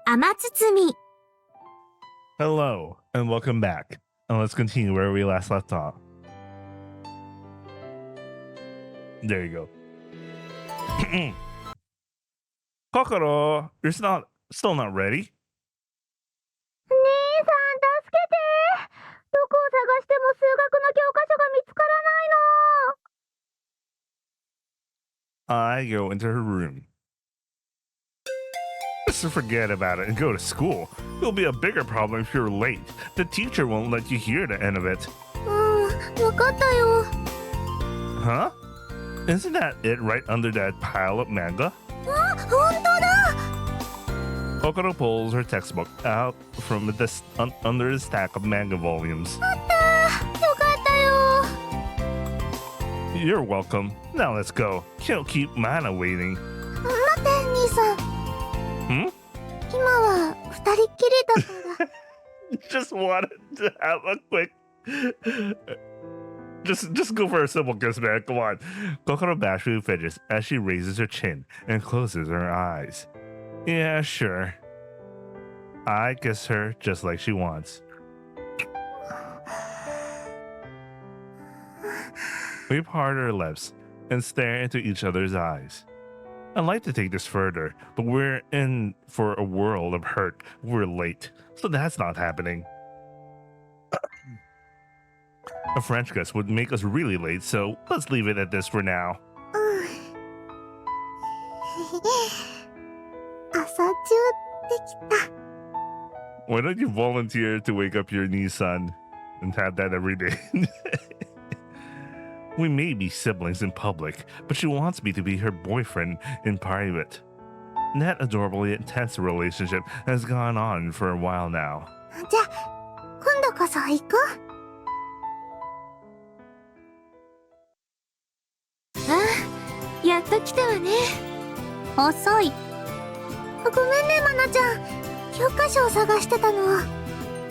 Amatsutsumi. Hello, and welcome back. And let's continue where we last left off. There you go. Kokoro, you're still not ready? 兄さん、助けて。どこを探しても数学の教科書が見つからないの。 I go into her room. Just forget about it and go to school. It'll be a bigger problem if you're late. The teacher won't let you hear the end of it. わかったよ。 Huh? Isn't that it right under that pile of manga? 本当だ。 Kokoro pulls her textbook out from under the stack of manga volumes. よかったよ。 You're welcome. Now let's go. Can't keep Mana waiting. 待って、兄さん。 Hmm? 今は二人っきりだから。Just wanted to have a quick... Just go for a simple kiss, man. Come on. Kokoro bashfully fidgets as she raises her chin and closes her eyes. Yeah, sure. I kiss her just like she wants. We part our lips and stare into each other's eyes. I'd like to take this further, but we're in for a world of hurt. We're late, so that's not happening. A French kiss would make us really late, so let's leave it at this for now. 朝中できた。 Why don't you volunteer to wake up your niece, son, and have that every day? We may be siblings in public, but she wants me to be her boyfriend in private. That adorably intense relationship has gone on for a while now. じゃあ今度こそ行こう。ああ、やっと来たわね。遅い。ごめんね、マナちゃん。教科書を探してたの。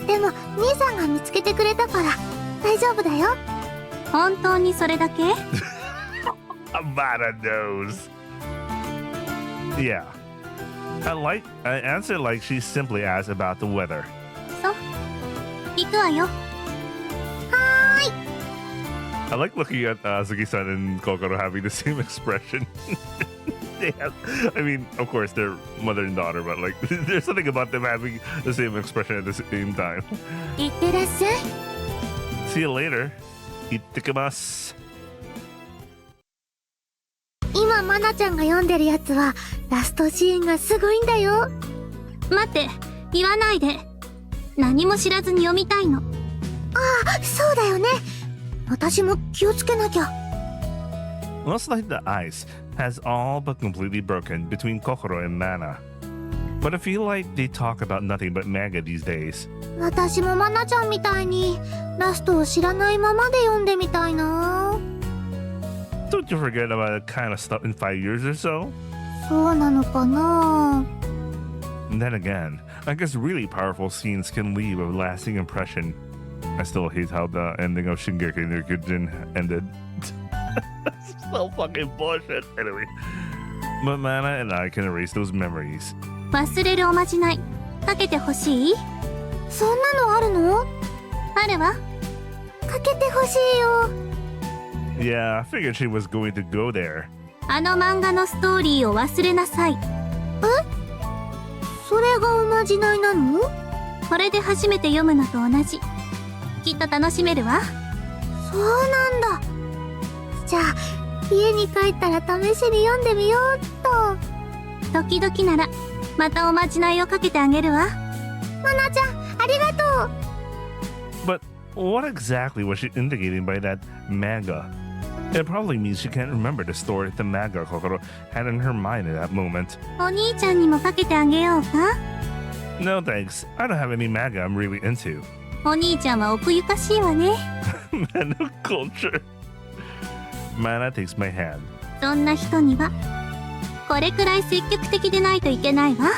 でも兄さんが見つけてくれたから大丈夫だよ。本当にそれだけ？ Amada knows. Yeah. I answer like she simply asked about the weather. そう。行くわよ。はーい。 I like looking at Azuki-san and Kokoro having the same expression. I mean, of course, they're mother and daughter, but like, there's something about them having the same expression at the same time. いってらっしゃい。 See you later. Ittekimasu. 今マナちゃんが読んでるやつはラストシーンがすごいんだよ。待って、言わないで。何も知らずに読みたいの。ああ、そうだよね。私も気をつけなきゃ。Looks like the ice has all but completely broken between Kokoro and Mana. But I feel like they talk about nothing but manga these days. 私もマナちゃんみたいにラストを知らないままで読んでみたいな。Don't you forget about that kind of stuff in 5 years or so? そうなのかな。 And then again, I guess really powerful scenes can leave a lasting impression. I still hate how the ending of Shingeki no Kyojin ended. So fucking bullshit. Anyway, but Mana and I can erase those memories. 忘れるおまじないかけてほしい？そんなのあるの？あるわ。かけてほしいよ。 Yeah, I figured she was going to go there. あの漫画のストーリーを忘れなさい。え？それがおまじないなの？これで初めて読むのと同じ。きっと楽しめるわ。そうなんだ。じゃあ家に帰ったら試しに読んでみようっと。時々ならまたおまじないをかけてあげるわ。マナちゃん、ありがとう。 But what exactly was she indicating by that manga? It probably means she can't remember the story the manga Kokoro had in her mind at that moment. お兄ちゃんにもかけてあげようか？ No thanks, I don't have any manga I'm really into. お兄ちゃんは奥ゆかしいわね。Man of culture. Mana takes my hand. そんな人にはこれくらい積極的でないといけないわ。あ、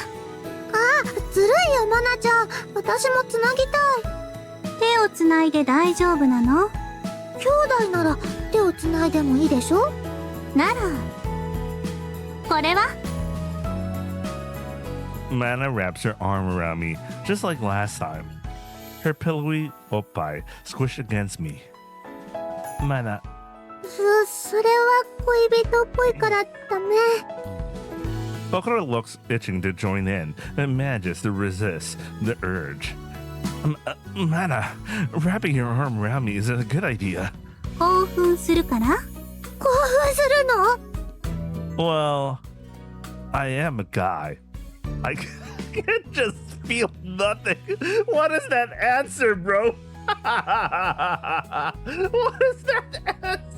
ずるいよマナちゃん。私もつなぎたい。手をつないで大丈夫なの？兄弟なら手をつないでもいいでしょ？ならこれは？ Mana wraps her arm around me, just like last time. Her pillowy oppai squished against me. Mana. それは恋人っぽいからダメ。 Kokoro looks itching to join in and manages to resist the urge. Mana, wrapping your arm around me is a good idea. 興奮するから？興奮するの？ Well, I am a guy. I can't just feel nothing. What is that answer, bro? What is that answer?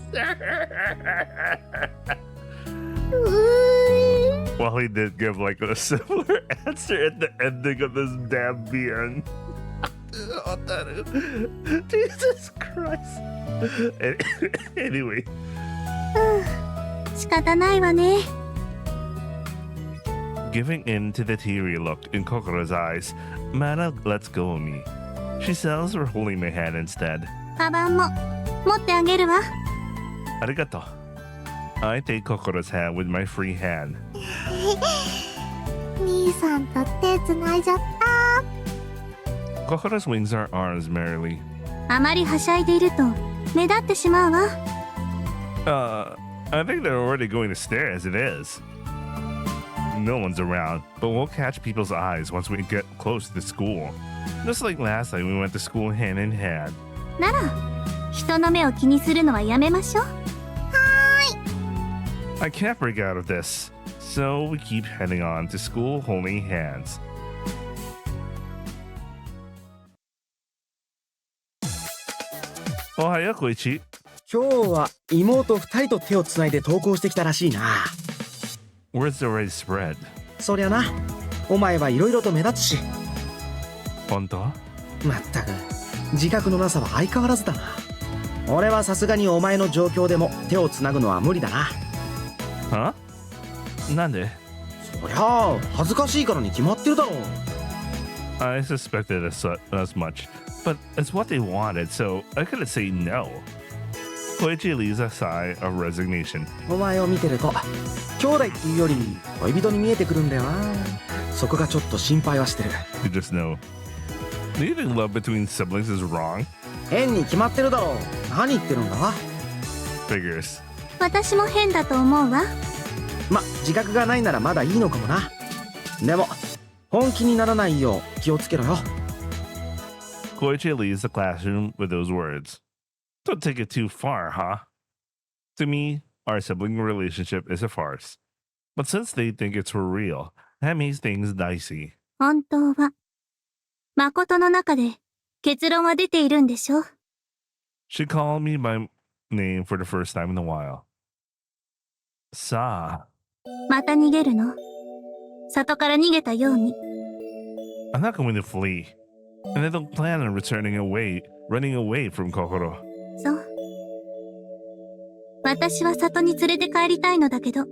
Well, he did give like a similar answer at the ending of this damn BN. Jesus Christ. Anyway. 仕方ないわね。 Giving in to the teary look in Kokoro's eyes, Mana lets go of me. She sells for holding my hand instead. カバンも持ってあげるわ。 Arigato. I take Kokoro's hand with my free hand. 兄さんと手つないじゃった。 Kokoro swings her arms merrily. あまりはしゃいでいると目立ってしまうわ。 I think they're already going to stare as it is. No one's around, but we'll catch people's eyes once we get close to the school. Just like last time we went to school hand in hand. なら人の目を気にするのはやめましょう。 I can't break out of this, so we keep heading on to school holding hands. Ohayo, Koichi. 今日は妹2人と手をつないで登校してきたらしいな。 Word's already spread. そりゃな、お前はいろいろと目立つし。本当？まったく自覚のなさは相変わらずだな。俺はさすがにお前の状況でも手をつなぐのは無理だな。は？なんで？そりゃあ恥ずかしいからに決まってるだろう。 I suspected as much, but it's what they wanted, so I couldn't say no. Koichi leaves a sigh of resignation. お前を見てると兄弟っていうより恋人に見えてくるんだよな。そこがちょっと心配はしてる。 You just know. Leaving love between siblings is wrong? 変に決まってるだろう。何言ってるんだ。 Figures. 私も変だと思うわ。ま、自覚がないならまだいいのかもな。でも本気にならないよう気をつけろよ。 Koichi leaves the classroom with those words. Don't take it too far, huh? To me, our sibling relationship is a farce. But since they think it's for real, that makes things dicey. 本当は誠の中で結論は出ているんでしょ。 She called me by name for the first time in a while. Sa. また逃げるの？里から逃げたように。 I'm not going to flee. And I don't plan on running away from Kokoro. そう。私は里に連れて帰りたいのだけど。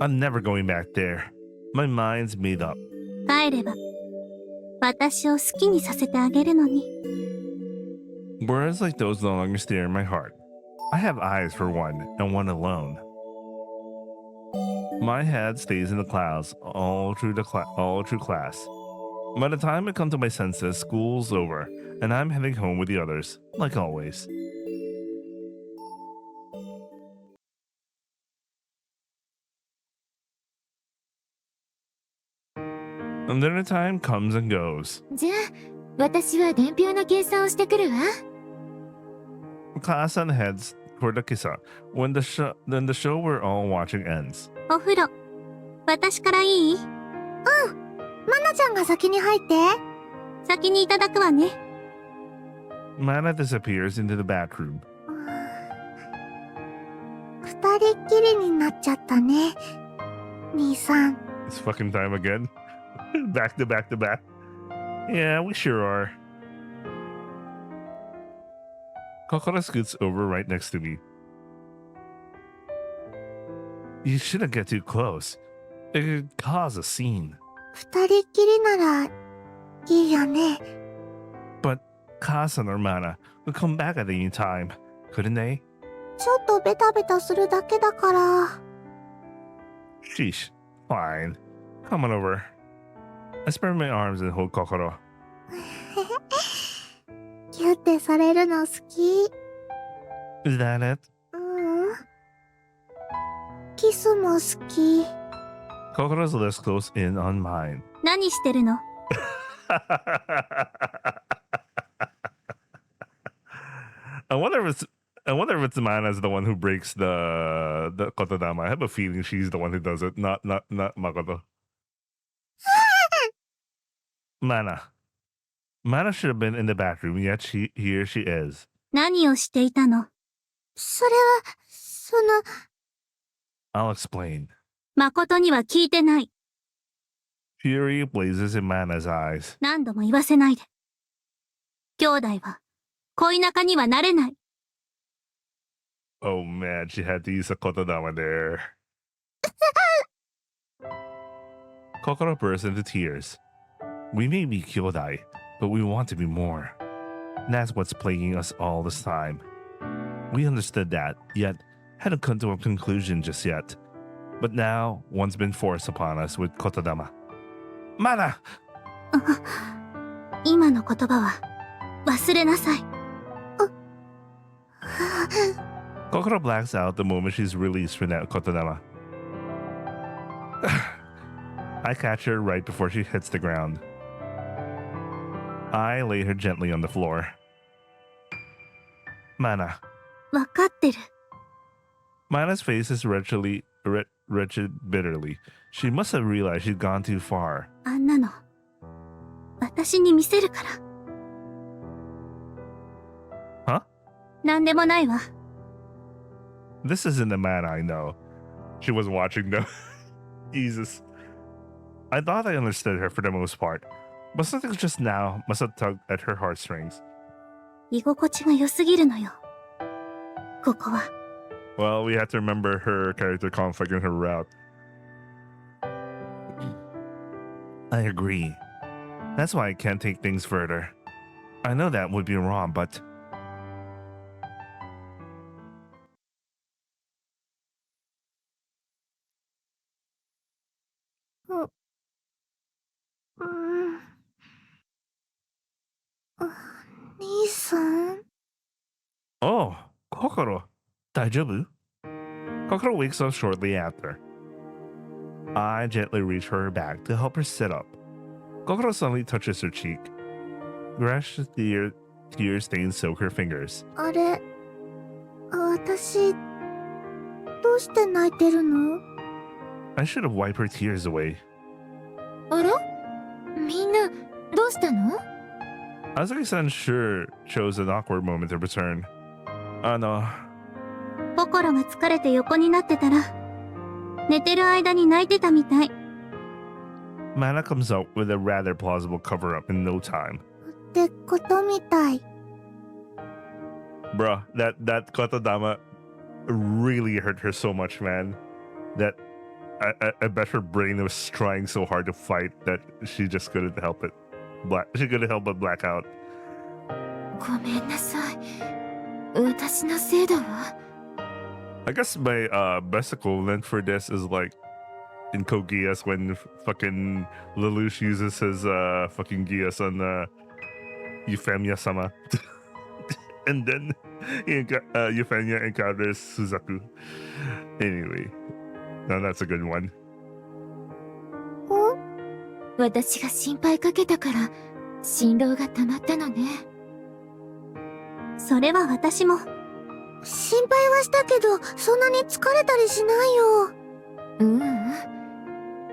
I'm never going back there. My mind's made up. 帰れば私を好きにさせてあげるのに。 Words like those no longer stare in my heart. I have eyes for one, and one alone. My head stays in the clouds all through class. By the time I come to my senses, school's over, and I'm heading home with the others, like always. And then the time comes and goes. じゃあ私は伝票の計算をしてくるわ。 Class and heads toward the kissa when the show we're all watching ends. お風呂私からいい？マナちゃんが先に入って。先にいただくわね。 Mana disappears into the bathroom. 二人っきりになっちゃったね、兄さん。 It's fucking time again. Back to back to back. Yeah, we sure are. Kokoro scoots over right next to me. You shouldn't get too close. It could cause a scene. 二人っきりならいいよね。 But Kasa or Mana would come back at any time, couldn't they? ちょっとベタベタするだけだから。 Sheesh. Fine. Come on over. I spread my arms and hold Kokoro. キュってされるの好き。 Is that it? うん。キスも好き。 Kokoro's lips close in on mine. 何してるの？ I wonder if it's Mana's the one who breaks the kotodama. I have a feeling she's the one who does it, not Makoto. Mana. Mana should have been in the bathroom, yet here she is. 何をしていたの？それは、I'll explain. 誠には聞いてない。 Fury blazes in Mana's eyes. 何度も言わせないで。兄弟は恋仲にはなれない。 Oh man, she had to use a kotodama there. Kokoro bursts into tears. We may be kyodai, but we want to be more. That's what's plaguing us all this time. We understood that, yet hadn't come to a conclusion just yet. But now, one's been forced upon us with kotodama. Mana! 今の言葉は忘れなさい。 Kokoro blacks out the moment she's released from that kotodama. I catch her right before she hits the ground. I lay her gently on the floor. Mana. わかってる。 Mana's face is wretched bitterly. She must have realized she'd gone too far. あんなの私に見せるから。 Huh? なんでもないわ。 This isn't the Mana I know. She was watching them. Jesus. I thought I understood her for the most part, but something just now must have tugged at her heartstrings. 居心地が良すぎるのよ。ここは。Well, we have to remember her character conflict and her route. I agree. That's why I can't take things further. I know that would be wrong, but... Mm. 兄さん Oh, Kokoro. Daijoubu? Kokoro wakes up shortly after. I gently reach for her back to help her sit up. Kokoro suddenly touches her cheek. Grass tear stains soak her fingers. あれ私どうして泣いてるの I should have wiped her tears away. あらみんな、どうしたの Azuki-san sure chose an awkward moment to return. 心が疲れて横になってたら、寝てる間に泣いてたみたい。Mana comes up with a rather plausible cover-up in no time. ってことみたい Bruh, that Kotodama really hurt her so much, man. That I bet her brain was trying so hard to fight that she just couldn't help it. She couldn't help but black out. ごめんなさい。私のせいだわ。I guess my best equivalent for this is like in Code Geass when fucking Lelouch uses his fucking Geass on Euphemia-sama. And then Euphemia encounters Suzaku. Anyway, now that's a good one. 私が心配かけたから、心労が溜まったのね。それは私も。心配はしたけどそんなに疲れたりしないよ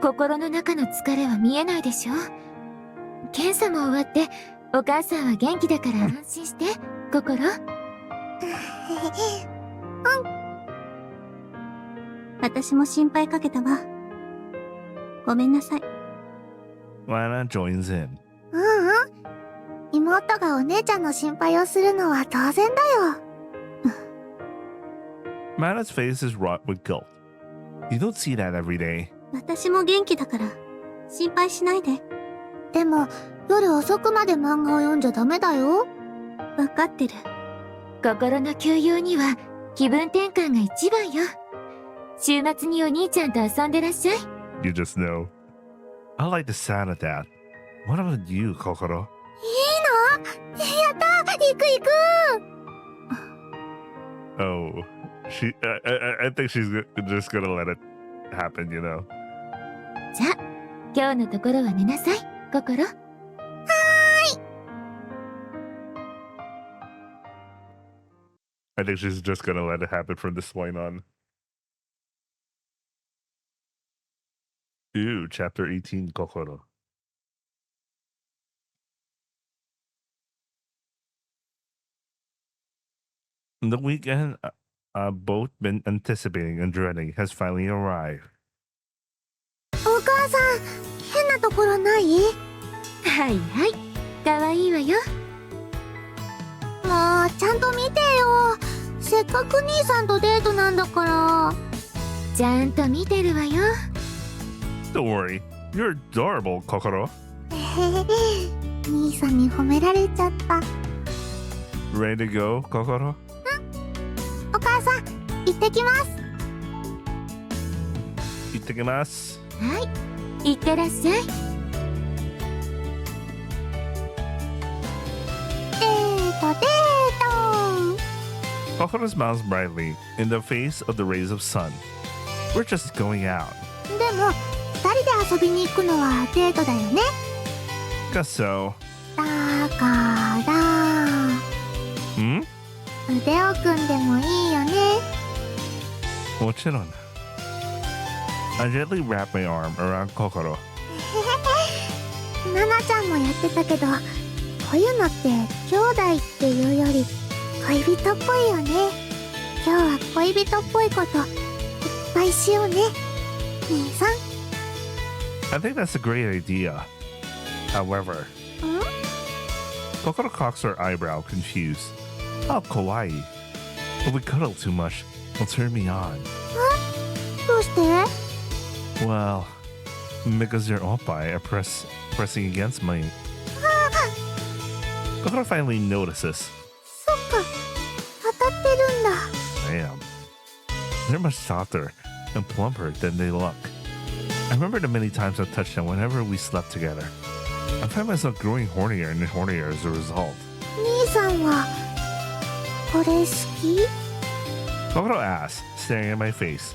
心の中の疲れは見えないでしょ。検査も終わって、お母さんは元気だから安心して、心。私も心配かけたわ。ごめんなさい。Mana joins in. 妹がお姉ちゃんの心配をするのは当然だよ Mana's face is wrought with guilt. You don't see that every day. 私も元気だから、心配しないで。でも夜遅くまで漫画を読んじゃダメだよわかってる。心の休養には気分転換が一番よ。週末にお兄ちゃんと遊んでらっしゃい。You just know. I like the sound of that. What about you, Kokoro? いいのやった行く行く Oh, I think she's just gonna let it happen, you know. じゃあ、今日のところは寝なさい、心。I think she's just gonna let it happen from this point on. Ooh, chapter 18, Kokoro. The weekend both been anticipating and dreading has finally arrived. お母さん変なところないはいはい、かわいいわよ。もうちゃんと見てよせっかく兄さんとデートなんだからちゃんと見てるわよ。Don't worry, you're adorable, Kokoro. 兄さんに褒められちゃった Ready to go, Kokoro? お母さん行ってきます行ってきます。はい、いってらっしゃい。デート Kokoro smiles brightly in the face of the rays of sun. We're just going out. でも2人で遊びに行くのはデートだよね Guess so. だからHmm? 腕を組んでもいいよね Mochiron. I gently wrap my arm around Kokoro. ナナちゃんもやってたけどこういうのって兄弟っていうより恋人っぽいよね今日は恋人っぽいこといっぱいしようね兄さん I think that's a great idea. However, Kokoro cocks her eyebrow, confused. Oh, kawaii. If we cuddle too much, it'll turn me on. どうして？ Well, because your oppai are pressing against me. Kokoro finally notices. そっか、当たってるんだ。 Damn. They're much softer and plumper than they look. I remember the many times I've touched them whenever we slept together. I find myself growing hornier and hornier as a result. 兄さんはこれ好き？ Kokoro asks, staring at my face.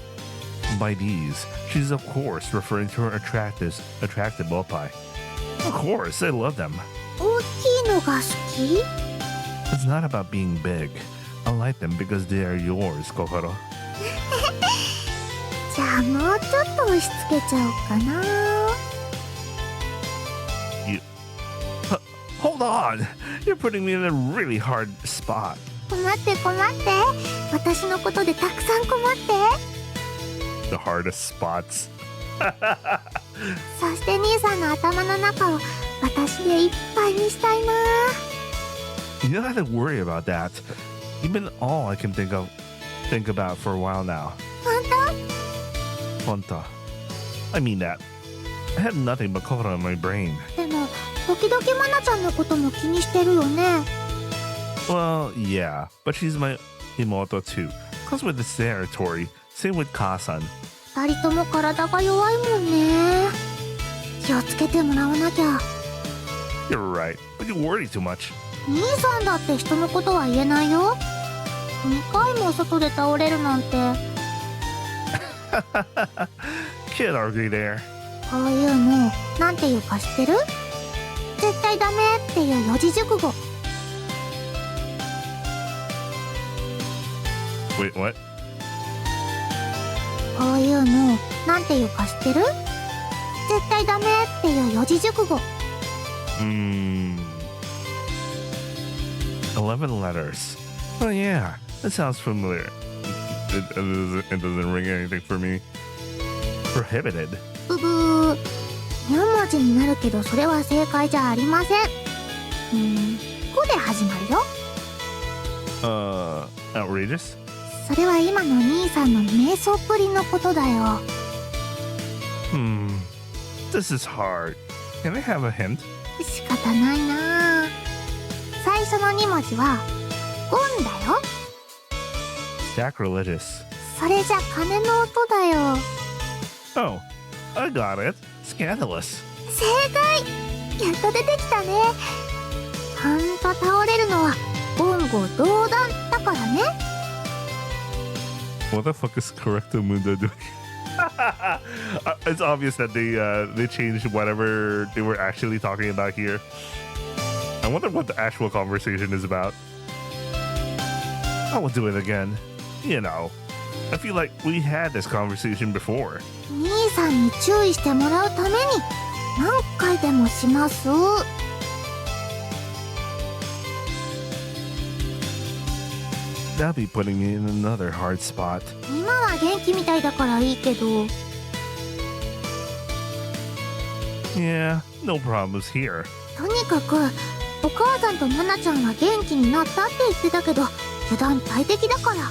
By these, she's of course referring to her attractive oppai. Of course, I love them. 大きいのが好き？ It's not about being big. I like them because they are yours, Kokoro. じゃあもうちょっと押し付けちゃおうかな。 Hold on! You're putting me in a really hard spot. 困って困って。私のことでたくさん困って。 The hardest spots. そして兄さんの頭の中を私でいっぱいにしたいな。 You don't have to worry about that. You've been all I can think about for a while now. 本当？ Honta. I mean that. I had nothing but Kokoro in my brain. でも時々マナちゃんのことも気にしてるよね。 Well, yeah, but she's my imoto too. Comes with this territory. Same with Ka-san. 二人とも体が弱いもんね。気をつけてもらわなきゃ。 You're right, but you worry too much. 兄さんだって人のことは言えないよ。2回も外で倒れるなんて。 Can't argue there. こういうのなんていうか知ってる？絶対ダメっていう四字熟語。 Wait, what? こういうのなんていうか知ってる？絶対ダメっていう四字熟語。 11 letters. Oh yeah, that sounds familiar. It doesn't ring anything for me. Prohibited. ブブー。4文字になるけどそれは正解じゃありません。こで始まるよ。 Outrageous? それは今の兄さんの瞑想っぷりのことだよ。 This is hard. Can I have a hint? 仕方ないなあ。最初の2文字はゴンだよ。 Sacrilegious. それじゃ鐘の音だよ。 Oh, I got it. Scandalous. 正解！やっと出てきたね。ほんと倒れるのは言語道断だからね。 What the fuck is Correcto Mundo doing? It's obvious that they changed whatever they were actually talking about here. I wonder what the actual conversation is about. I will do it again. You know, I feel like we had this conversation before. 兄さんに注意してもらうために何回でもします。 That'll be putting me in another hard spot. 今は元気みたいだからいいけど。 Yeah, no problems here. とにかくお母さんとナナちゃんは元気になったって言ってたけど油断大敵だから。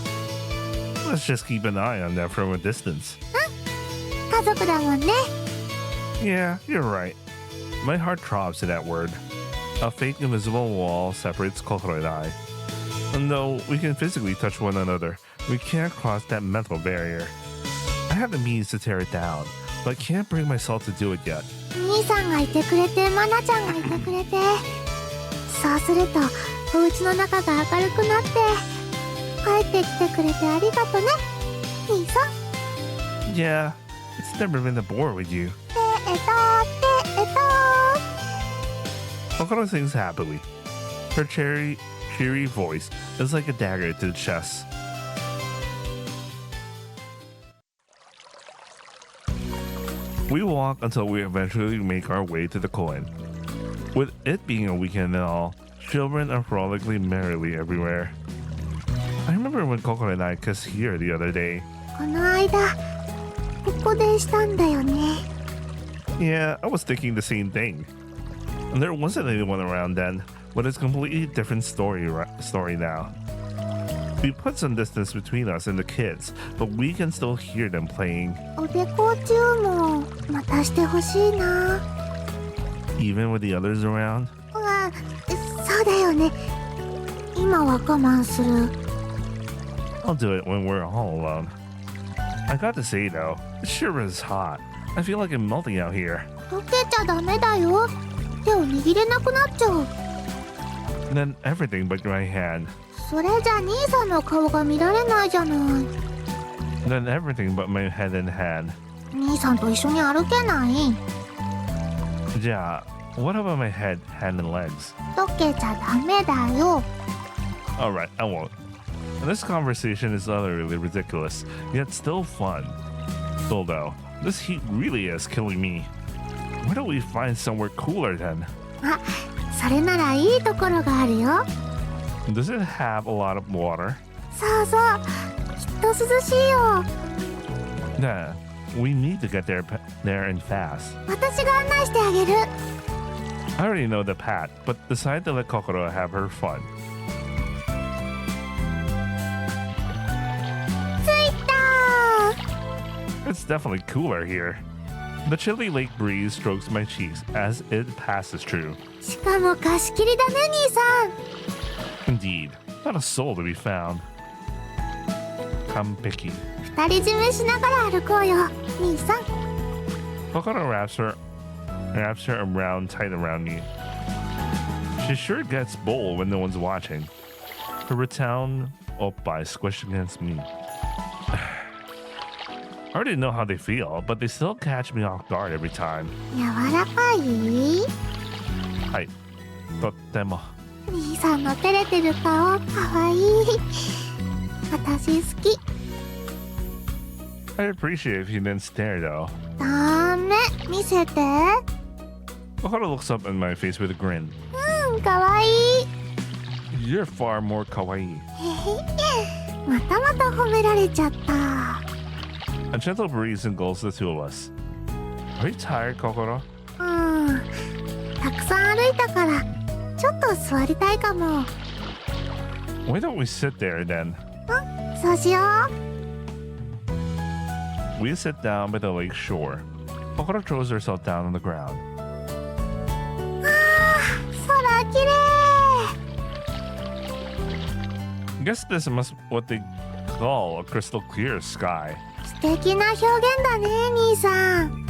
Let's just keep an eye on that from a distance. 家族だもんね。 Yeah, you're right. My heart throbs to that word. A fake invisible wall separates Kokoro and I. And though we can physically touch one another, we can't cross that mental barrier. I have the means to tear it down, but I can't bring myself to do it yet. 兄さんがいてくれてマナちゃんがいてくれてそうするとお家の中が明るくなって帰ってきてくれてありがとね兄さん。 Yeah, it's never been a bore with you. て Kokoro sings happily. Her cheery voice is like a dagger to the chest. We walk until we eventually make our way to the koen. With it being a weekend and all, children are frolicking merrily everywhere. I remember when Kokoro and I kissed here the other day. この間ここでしたんだよね。Yeah, I was thinking the same thing. And there wasn't anyone around then, but it's a completely different story now. We put some distance between us and the kids, but we can still hear them playing, おでこチューもまたしてほしいな。 even with the others around. あ、そうだよね。今は我慢する。 I'll do it when we're all alone. I got to say though, it sure is hot. I feel like I'm melting out here. 溶けちゃダメだよ。手を握れなくなっちゃう。 And then everything but my hand. それじゃ兄さんの顔が見られないじゃない。 And then everything but my head and hand. 兄さんと一緒に歩けない。 Yeah, what about my head, hand, and legs? 溶けちゃダメだよ。 Alright, I won't. And this conversation is utterly ridiculous, yet still fun. Still though, this heat really is killing me. Why don't we find somewhere cooler then? あ、それならいいところがあるよ。 Does it have a lot of water? そうそう。きっと涼しいよ。 Nah, we need to get there and fast. 私が案内してあげる。 I already know the path, but decide to let Kokoro have her fun. 着いた。 It's definitely cooler here. The chilly lake breeze strokes my cheeks as it passes through. しかも貸し切りだね、兄さん。 Indeed, not a soul to be found. Kampeki. 二人占めしながら歩こうよ、兄さん。 Kokoro wraps her around tight around me. She sure gets bold when no one's watching. Her rattan oppai squished against me. I already know how they feel, but they still catch me off guard every time. 柔らかい？ Hi. Totemo. 兄さんの照れてる顔、かわいい。私好き。 I'd appreciate if you didn't stare though. ダメ、見せて。 Kokoro looks up in my face with a grin. かわいい。 You're far more kawaii. またまた褒められちゃった。 A gentle breeze engulfs the two of us. Are you tired, Kokoro? たくさん歩いたから、ちょっと座りたいかも。 Why don't we sit there then? そうしよう。 We sit down by the lake shore. Kokoro throws herself down on the ground. 空きれ I guess this must what they call a crystal clear sky. い。素敵な表現だね、兄さん。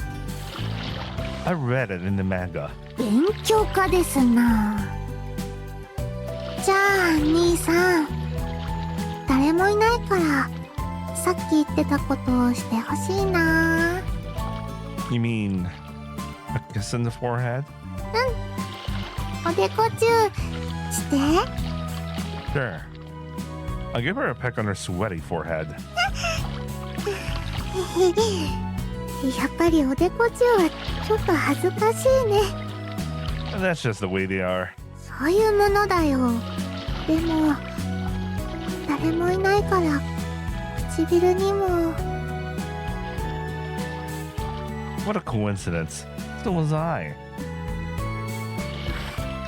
I read it in the manga. 勉強家ですな。じゃあ兄さん、誰もいないからさっき言ってたことをしてほしいな。 You mean a kiss in the forehead? おでこチューして。 Sure. I'll give her a peck on her sweaty forehead. やっぱりおでこチューはちょっと恥ずかしいね。 And that's just the way they are. そういうものだよ。でも誰もいないから唇にも。 What a coincidence. So was I.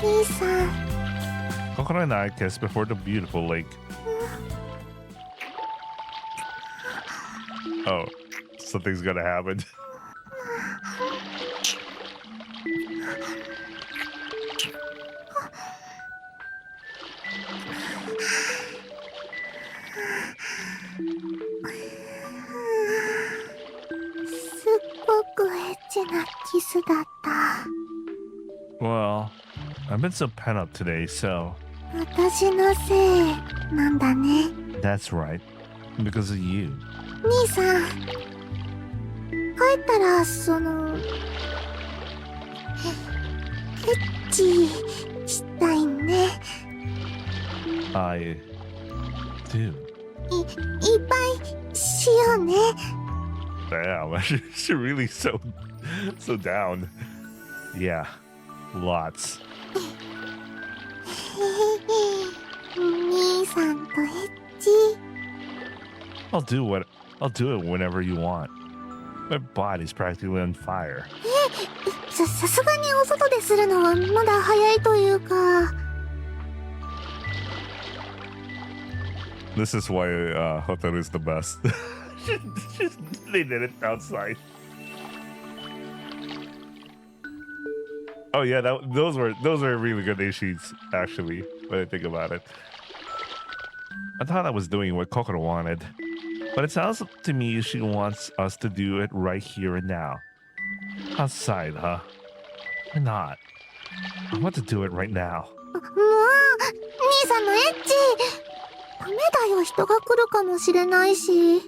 兄さん、 Kokoro and I kissed before the beautiful lake. Oh, something's gonna happen. Well, I've been so pent up today, so 私のせいなんだね。 that's right. Because of you. 兄さん、帰ったらエッチしたいね。 I do. いっぱいしようね。 Damn, she's really so down. Yeah, lots. 兄さんとエッチ。 I'll do it whenever you want. My body's practically on fire. さすがにお外でするのはまだ早いというか。This is why hotel is the best. They did it outside. Oh yeah, those were really good day sheets actually. When I think about it, I thought I was doing what Kokoro wanted, but it sounds to me she wants us to do it right here and now. Outside, huh? Why not? I want to do it right now. もう、兄さんのエッチ。ダメだよ、人が来るかもしれないし。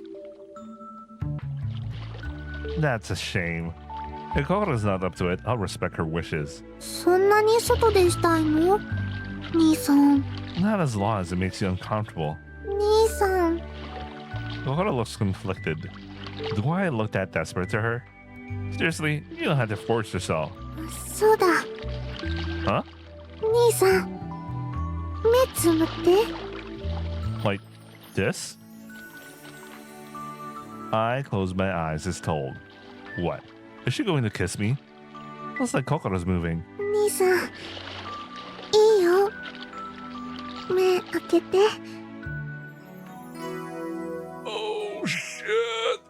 That's a shame. If Kokoro's not up to it, I'll respect her wishes. そんなに外でしたいの？兄さん。Not as long as it makes you uncomfortable. 兄さん。 Kokoro looks conflicted. Do I look that desperate to her? Seriously, you don't have to force yourself. そうだ。Huh? 兄さん。目つむって。Like this? I close my eyes as told. What? Is she going to kiss me? Looks like Kokoro's moving. 兄さん。いいよ。目開けて。Oh shit!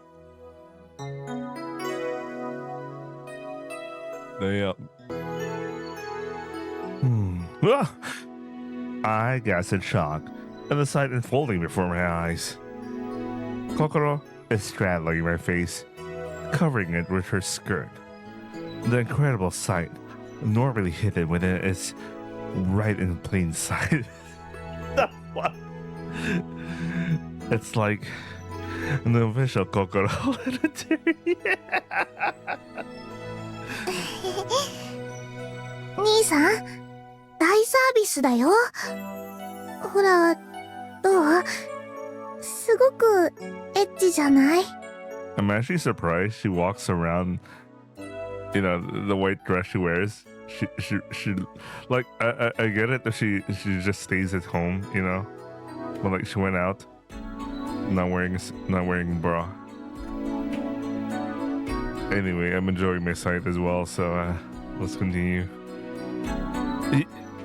Damn. Ah! I gasped in shock, and the sight unfolding before my eyes. Kokoro is straddling my face, covering it with her skirt. The incredible sight, normally hidden within it, is right in plain sight. The fuck? It's like an official Kokoro. 兄さん、大サービスだよ。ほら、どう？すごくエッチじゃない？ I'm actually surprised she walks around, you know, the white dress she wears. She like, I get it that she just stays at home, you know, but like she went out, not wearing bra. Anyway, I'm enjoying my sight as well, so let's continue.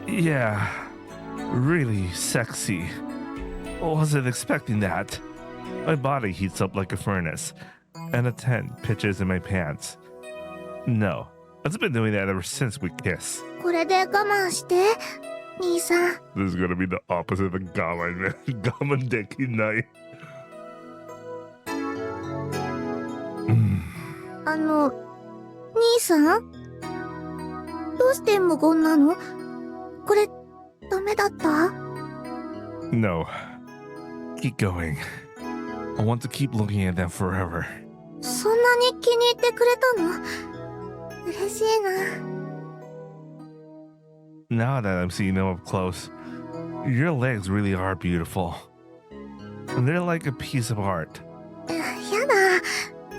Yeah, really sexy. Wasn't expecting that. My body heats up like a furnace, and a tent pitches in my pants. No, it's been doing that ever since we kiss. これで我慢して、兄さん。 This is gonna be the opposite of gaman, man. Gaman deki night. 兄さん？どうして無言なの？これ、ダメだった？ No. Keep going. I want to keep looking at them forever. そんなに気に入ってくれたの？嬉しいな。 Now that I'm seeing them up close, your legs really are beautiful. And they're like a piece of art. やだ。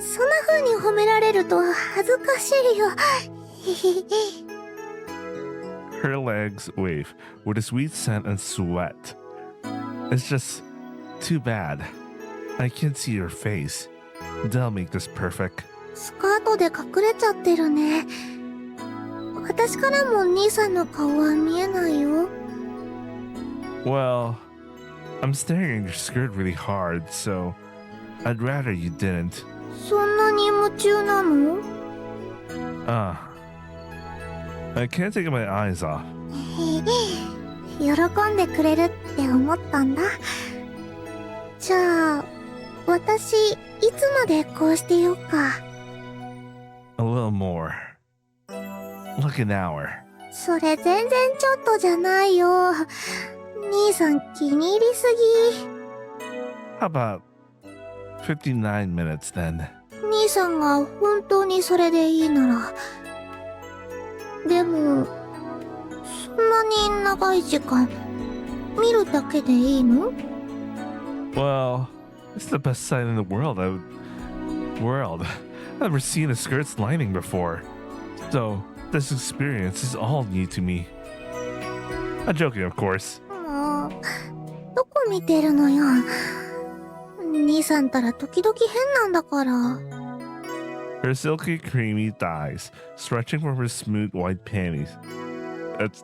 そんな風に褒められると恥ずかしいよ。Her legs wave with a sweet scent and sweat. It's just too bad. I can't see your face. They'll make this perfect. スカートで隠れちゃってるね。私からも兄さんの顔は見えないよ。Well, I'm staring at your skirt really hard, so I'd rather you didn't. そんなに夢中なの？ I can't take my eyes off. 喜んでくれるって思ったんだ。じゃあ、私、いつまでこうしてようか。A little more. Like an hour. それ全然ちょっとじゃないよ。兄さん気に入りすぎ。 How about 59 minutes then? 兄さんが本当にそれでいいなら。でも、そんなに長い時間、見るだけでいいの？ Well, it's the best sight in the world. I've never seen a skirt's lining before. So, this experience is all new to me. I'm joking, of course. もう、どこ見てるのよ。兄さんたら時々変なんだから。her silky, creamy thighs stretching from her smooth white panties.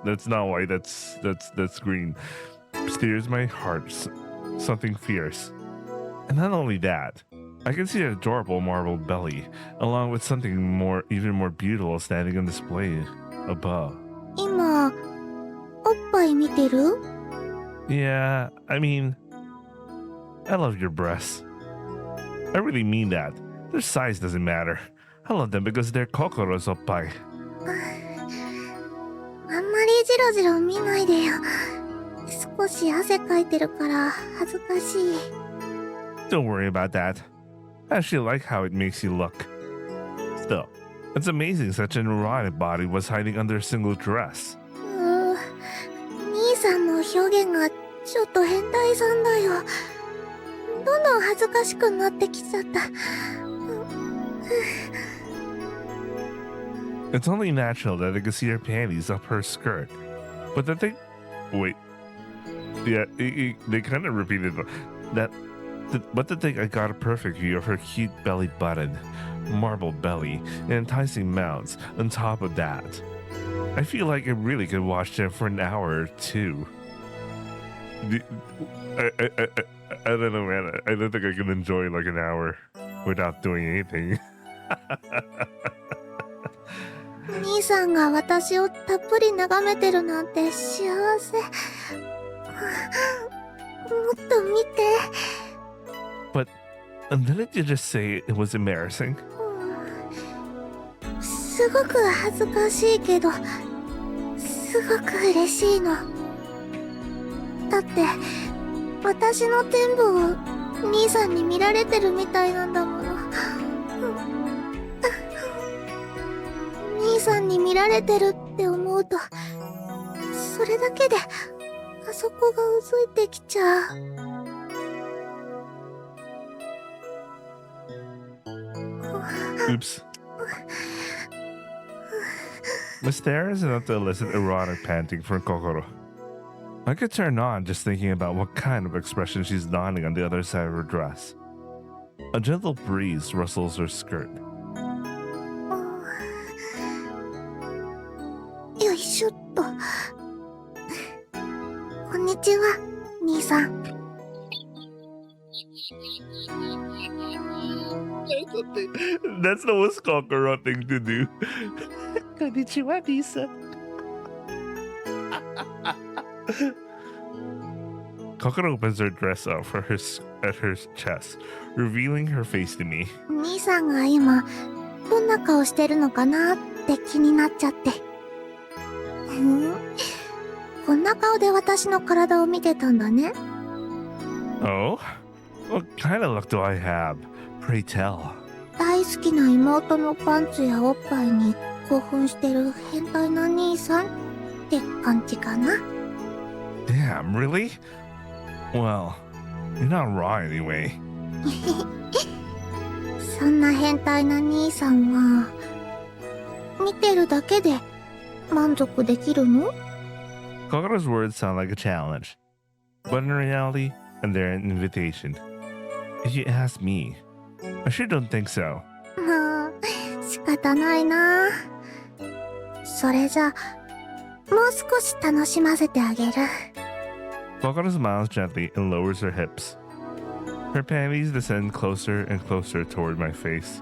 That's not white. That's green. Steers my heart something fierce. And not only that, I can see an adorable marble belly, along with something even more beautiful standing on display above. 今、おっぱい見てる？ Yeah, I mean, I love your breasts. I really mean that. Their size doesn't matter. I love them because they're Kokoro's oppai. あんまりジロジロ見ないでよ。少し汗かいてるから恥ずかしい。Don't worry about that. I actually like how it makes you look. Still, it's amazing such an erotic body was hiding under a single dress. 兄さんの表現がちょっと変態さんだよ。どんどん恥ずかしくなってきちゃった。It's only natural that I could see her panties up her skirt. But the thing... Wait. Yeah, they kind of repeated that. But the thing, I got a perfect view of her cute belly button, marble belly, and enticing mounts on top of that. I feel like I really could watch them for an hour or two. I don't know, man. I don't think I can enjoy like an hour without doing anything. 兄さんが私をたっぷり眺めてるなんて幸せ。もっと見て。But didn't you just say it was embarrassing? すごく恥ずかしいけど、すごく嬉しいの。だって、私の天部を兄さんに見られてるみたいなんだもの。兄さんに見られてるって思うと、それだけで、あそこがうずいてきちゃう。Oops. Mystera is enough to elicit erotic panting from Kokoro. I could turn on just thinking about what kind of expression she's donning on the other side of her dress. A gentle breeze rustles her skirt. よいしょっと。こんにちは、兄さん。That's the most Kokoro thing to do. Konnichiwa, Nisa. Kokoro opens her dress up at her chest, revealing her face to me. 兄さんが今、どんな顔してるのかなって気になっちゃって。こんな顔で私の体を見てたんだね。Oh? What kind of look do I have? Pray tell. 大好きな妹のパンツやおっぱいに興奮してる変態な兄さんって感じかな。Damn, really? Well, you're not wrong anyway. そんな変態な兄さんは、見てるだけで満足できるの？ Kokoro's words sound like a challenge, but in reality, they're an invitation. If you ask me, I sure don't think so. まあ、仕方ないな。それじゃ、もう少し楽しませてあげる。Kokoro smiles gently and lowers her hips. Her panties descend closer and closer toward my face.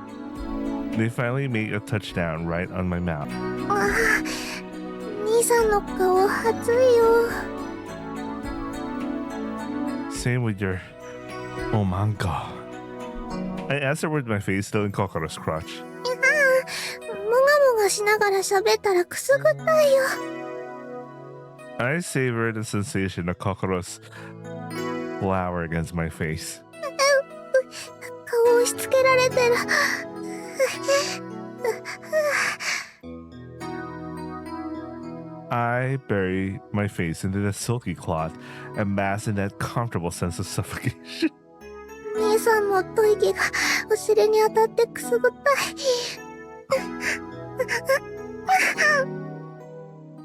They finally make a touchdown right on my mouth. ああ、兄さんの顔熱いよ。Same with your omanko. I answer with my face still in Kokoro's crotch. もがもがしながら喋ったらくすぐったいよ。I savor the sensation of Kokoro's flower against my face. 顔押し付けられてる。I bury my face into the silky cloth and bask in that comfortable sense of suffocation. 兄さんの吐息がお尻に当たってくすぐったい。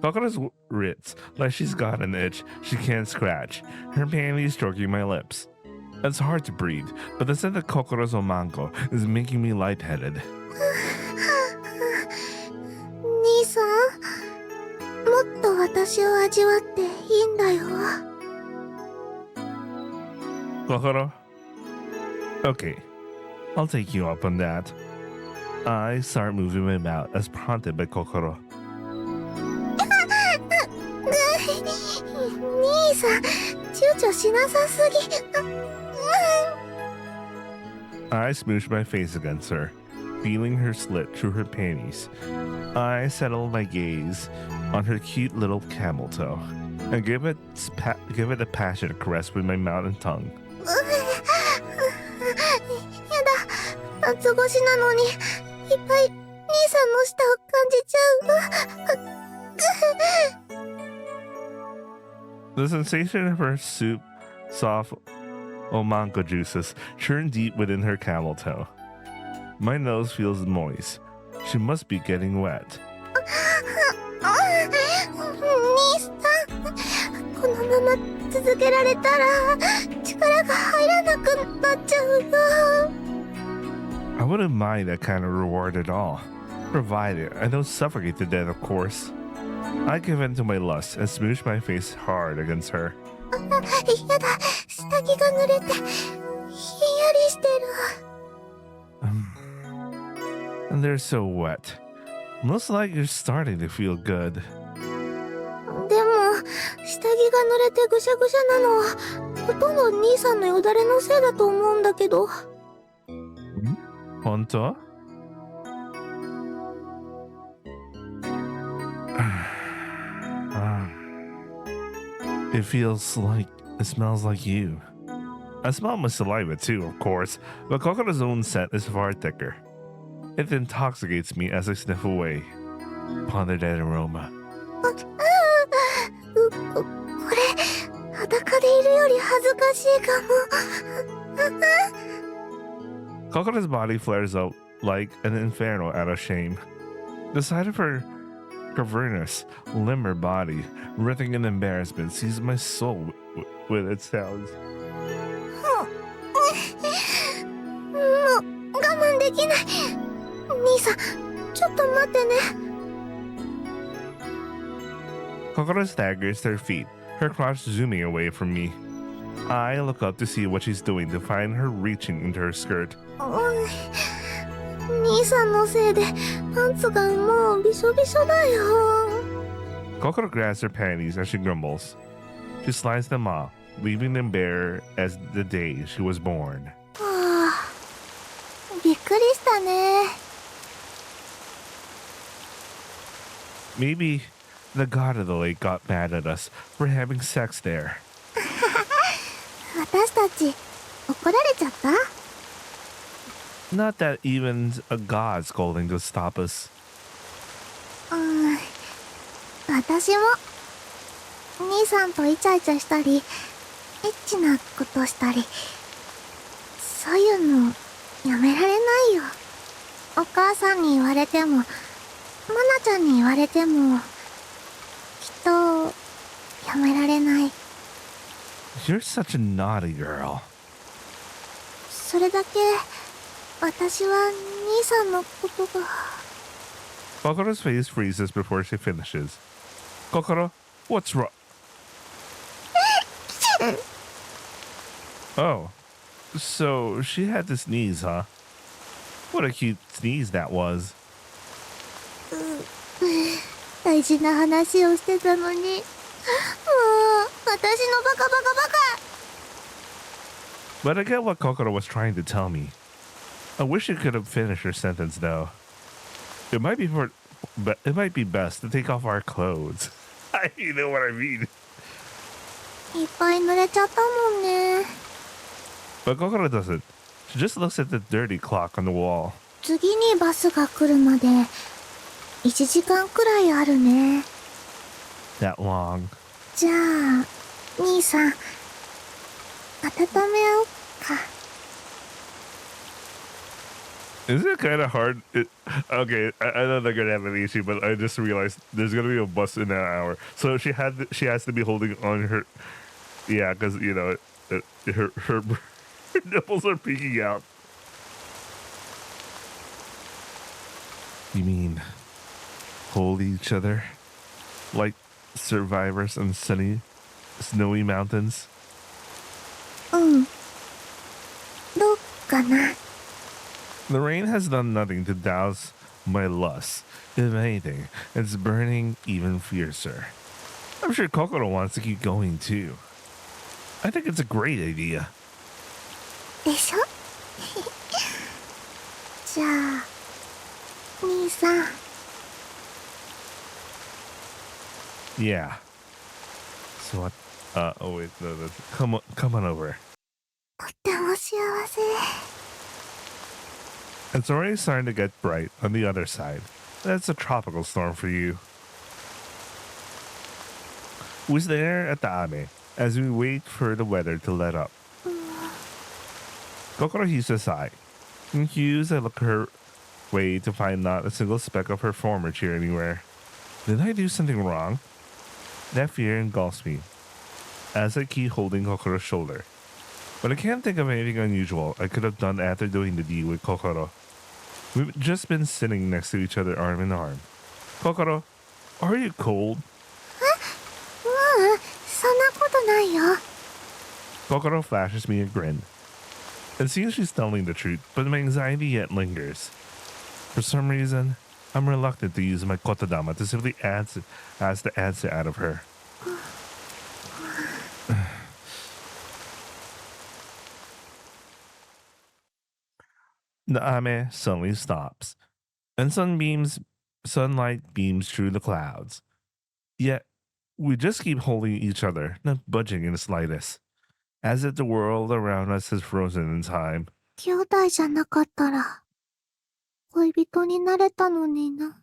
Kokoro's writs like she's got an itch she can't scratch, her panties stroking my lips. It's hard to breathe, but the scent of Kokoro's omango is making me lightheaded. 兄さん、もっと私を味わっていいんだよ。Kokoro? Okay, I'll take you up on that. I start moving my mouth as prompted by Kokoro. 兄さん、躊躇しなさすぎ。I smooch my face against her, feeling her slit through her panties. I settle my gaze on her cute little camel toe and give it a passionate caress with my mouth and tongue. やだ、夏越しなのにいっぱい兄さんの舌を感じちゃう。 The sensation of her soft omango juices churn deep within her camel toe. My nose feels moist. She must be getting wet. 兄さん、このまま続けられたら力が入らなくなっちゃうよ。 I wouldn't mind that kind of reward at all, provided I don't suffocate to death, of course. I give in to my lust and smooch my face hard against her. やだ、下着が濡れてひんやりしてる。 And they're so wet. Looks like you're starting to feel good. でも下着が濡れてぐしゃぐしゃなのはほとんど兄さんのよだれのせいだと思うんだけど。 Honto? It smells like you. I smell my saliva too, of course, but Kokoro's own scent is far thicker. It intoxicates me as I sniff away. Ponder that aroma. これ裸でいるより恥ずかしいかも。 Kokoro's body flares up like an inferno out of shame. The sight of her cavernous, limber body, writhing in embarrassment, seizes my soul with its sounds. もう我慢できない。兄さん、ちょっと待ってね。 Kokoro staggers to her feet, her crotch zooming away from me. I look up to see what she's doing to find her reaching into her skirt. 兄さんのせいでパンツがもうびしょびしょだよ。 Kokoro grabs her panties as she grumbles. She slides them off, leaving them bare as the day she was born. はあ、びっくりしたね。 Maybe the god of the lake got mad at us for having sex there. 私たち怒られちゃった？ Not that even a god scolding to stop us. 私も兄さんとイチャイチャしたりエッチなことしたりそういうのやめられないよ。お母さんに言われてもマナちゃんに言われてもきっとやめられない。 You're such a naughty girl. それだけ私は兄さんのことが。 Kokoro's face freezes before she finishes. Kokoro, what's wrong? Oh, so she had to sneeze, huh? What a cute sneeze that was. 大事な話をしてたのにもう私のバカバカバカ。 But I get what Kokoro was trying to tell me. I wish she could have finished her sentence, though. It might be best to take off our clothes. You know what I mean. いっぱい濡れちゃったもんね。 But Kokoro doesn't. She just looks at the dirty clock on the wall. 次にバスが来るまで1時間くらいあるね。 That long. じゃあ兄さん温め合おうか。 Isn't it kind of hard? Okay, I know they're gonna have an issue, but I just realized there's gonna be a bus in an hour, so she has to be holding on her, yeah, because you know, her Her nipples are peeking out. You mean hold each other like survivors on sunny, snowy mountains? うん。どうかな。 The rain has done nothing to douse my lust. If anything, it's burning even fiercer. I'm sure Kokoro wants to keep going too. I think it's a great idea. でしょじゃあ、兄さん。 Yeah. So what? Oh wait, no, come on over. とっても幸せ。 It's already starting to get bright on the other side. That's a tropical storm for you. We stare at the ame as we wait for the weather to let up. Kokoro heaves a sigh and hews a look her way to find not a single speck of her former cheer anywhere. Did I do something wrong? That fear engulfs me as I keep holding Kokoro's shoulder. But I can't think of anything unusual I could have done after doing the deed with Kokoro. We've just been sitting next to each other arm in arm. Kokoro, are you cold? ううん、そんなことないよ。 Kokoro flashes me a grin. It seems she's telling the truth, but my anxiety yet lingers. For some reason, I'm reluctant to use my kotodama to simply ask the answer out of her. The ame suddenly stops, and sunlight beams through the clouds. Yet, we just keep holding each other, not budging in the slightest, as if the world around us has frozen in time. 兄弟じゃなかったら、恋人になれたのにな。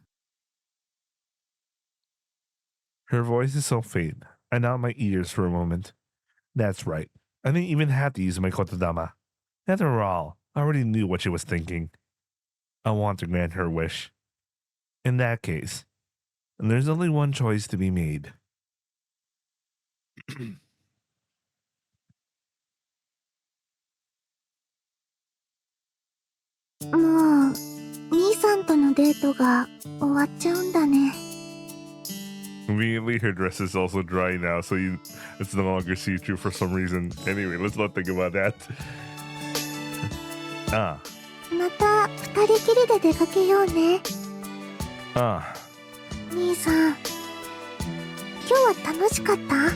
Her voice is so faint, I nod my ears for a moment. That's right. I didn't even have to use my kotodama. After all, I already knew what she was thinking. I want to grant her wish. In that case, there's only one choice to be made. もう、兄さんとのデートが終わっちゃうんだね。 Immediately, her dress is also dry now, so it's no longer see-through for some reason. Anyway, let's not think about that. また二人きりで出かけようね。 兄さん、今日は楽しかった？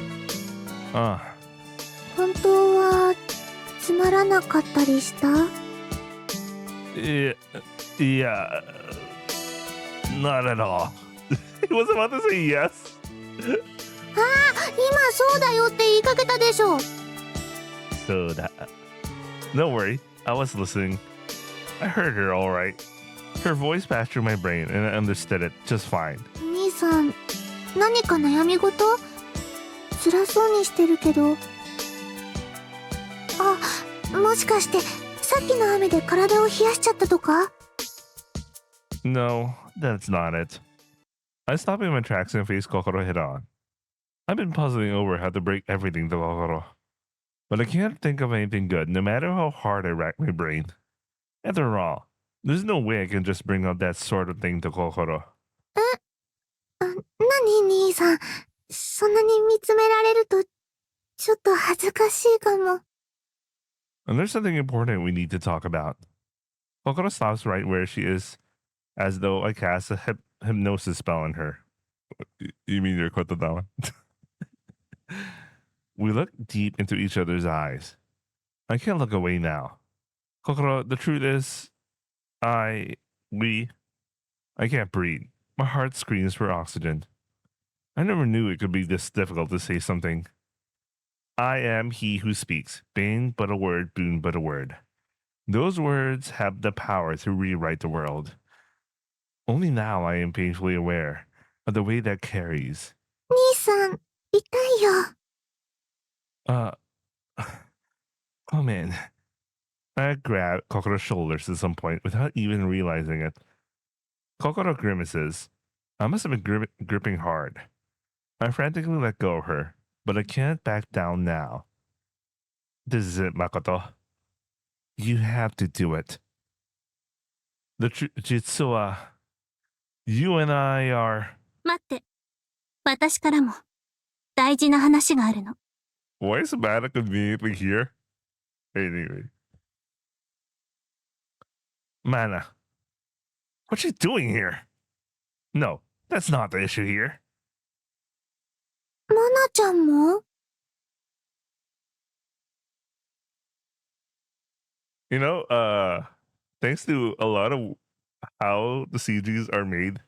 本当はつまらなかったりした？ Yeah, not at all. He was about to say yes. ああ、今そうだよって言いかけたでしょ。 So that. Don't worry, I was listening. I heard her all right. Her voice passed through my brain, and I understood it just fine. 兄さん、何か悩み事？辛そうにしてるけど。あ、もしかしてさっきの雨で体を冷やしちゃったとか？ No, that's not it. I stopped in my tracks and faced Kokoro head on. I've been puzzling over how to break everything to Kokoro, but I can't think of anything good, no matter how hard I rack my brain. After all, there's no way I can just bring up that sort of thing to Kokoro. 何兄さん、そんなに見つめられるとちょっと恥ずかしいかも。 And there's something important we need to talk about. Kokoro stops right where she is, as though I cast a hypnosis spell on her. You mean your kotodama? We look deep into each other's eyes. I can't look away now. Kokoro, the truth is, I can't breathe. My heart screams for oxygen. I never knew it could be this difficult to say something. I am he who speaks. Bane but a word, boon but a word. Those words have the power to rewrite the world. Only now I am painfully aware of the way that carries. 兄さん、痛いよ。 Come in. I grab Kokoro's shoulders at some point without even realizing it. Kokoro grimaces. I must have been gripping hard. I frantically let go of her, but I can't back down now. This is it, Makoto. You have to do it. Jitsu wa, you and I are... 待って。私からも大事な話があるの。Why is Mana conveniently here? Anyway. Mana, what you doing here? No, that's not the issue here. マナちゃんも You know, thanks to a lot of how the CGs are made,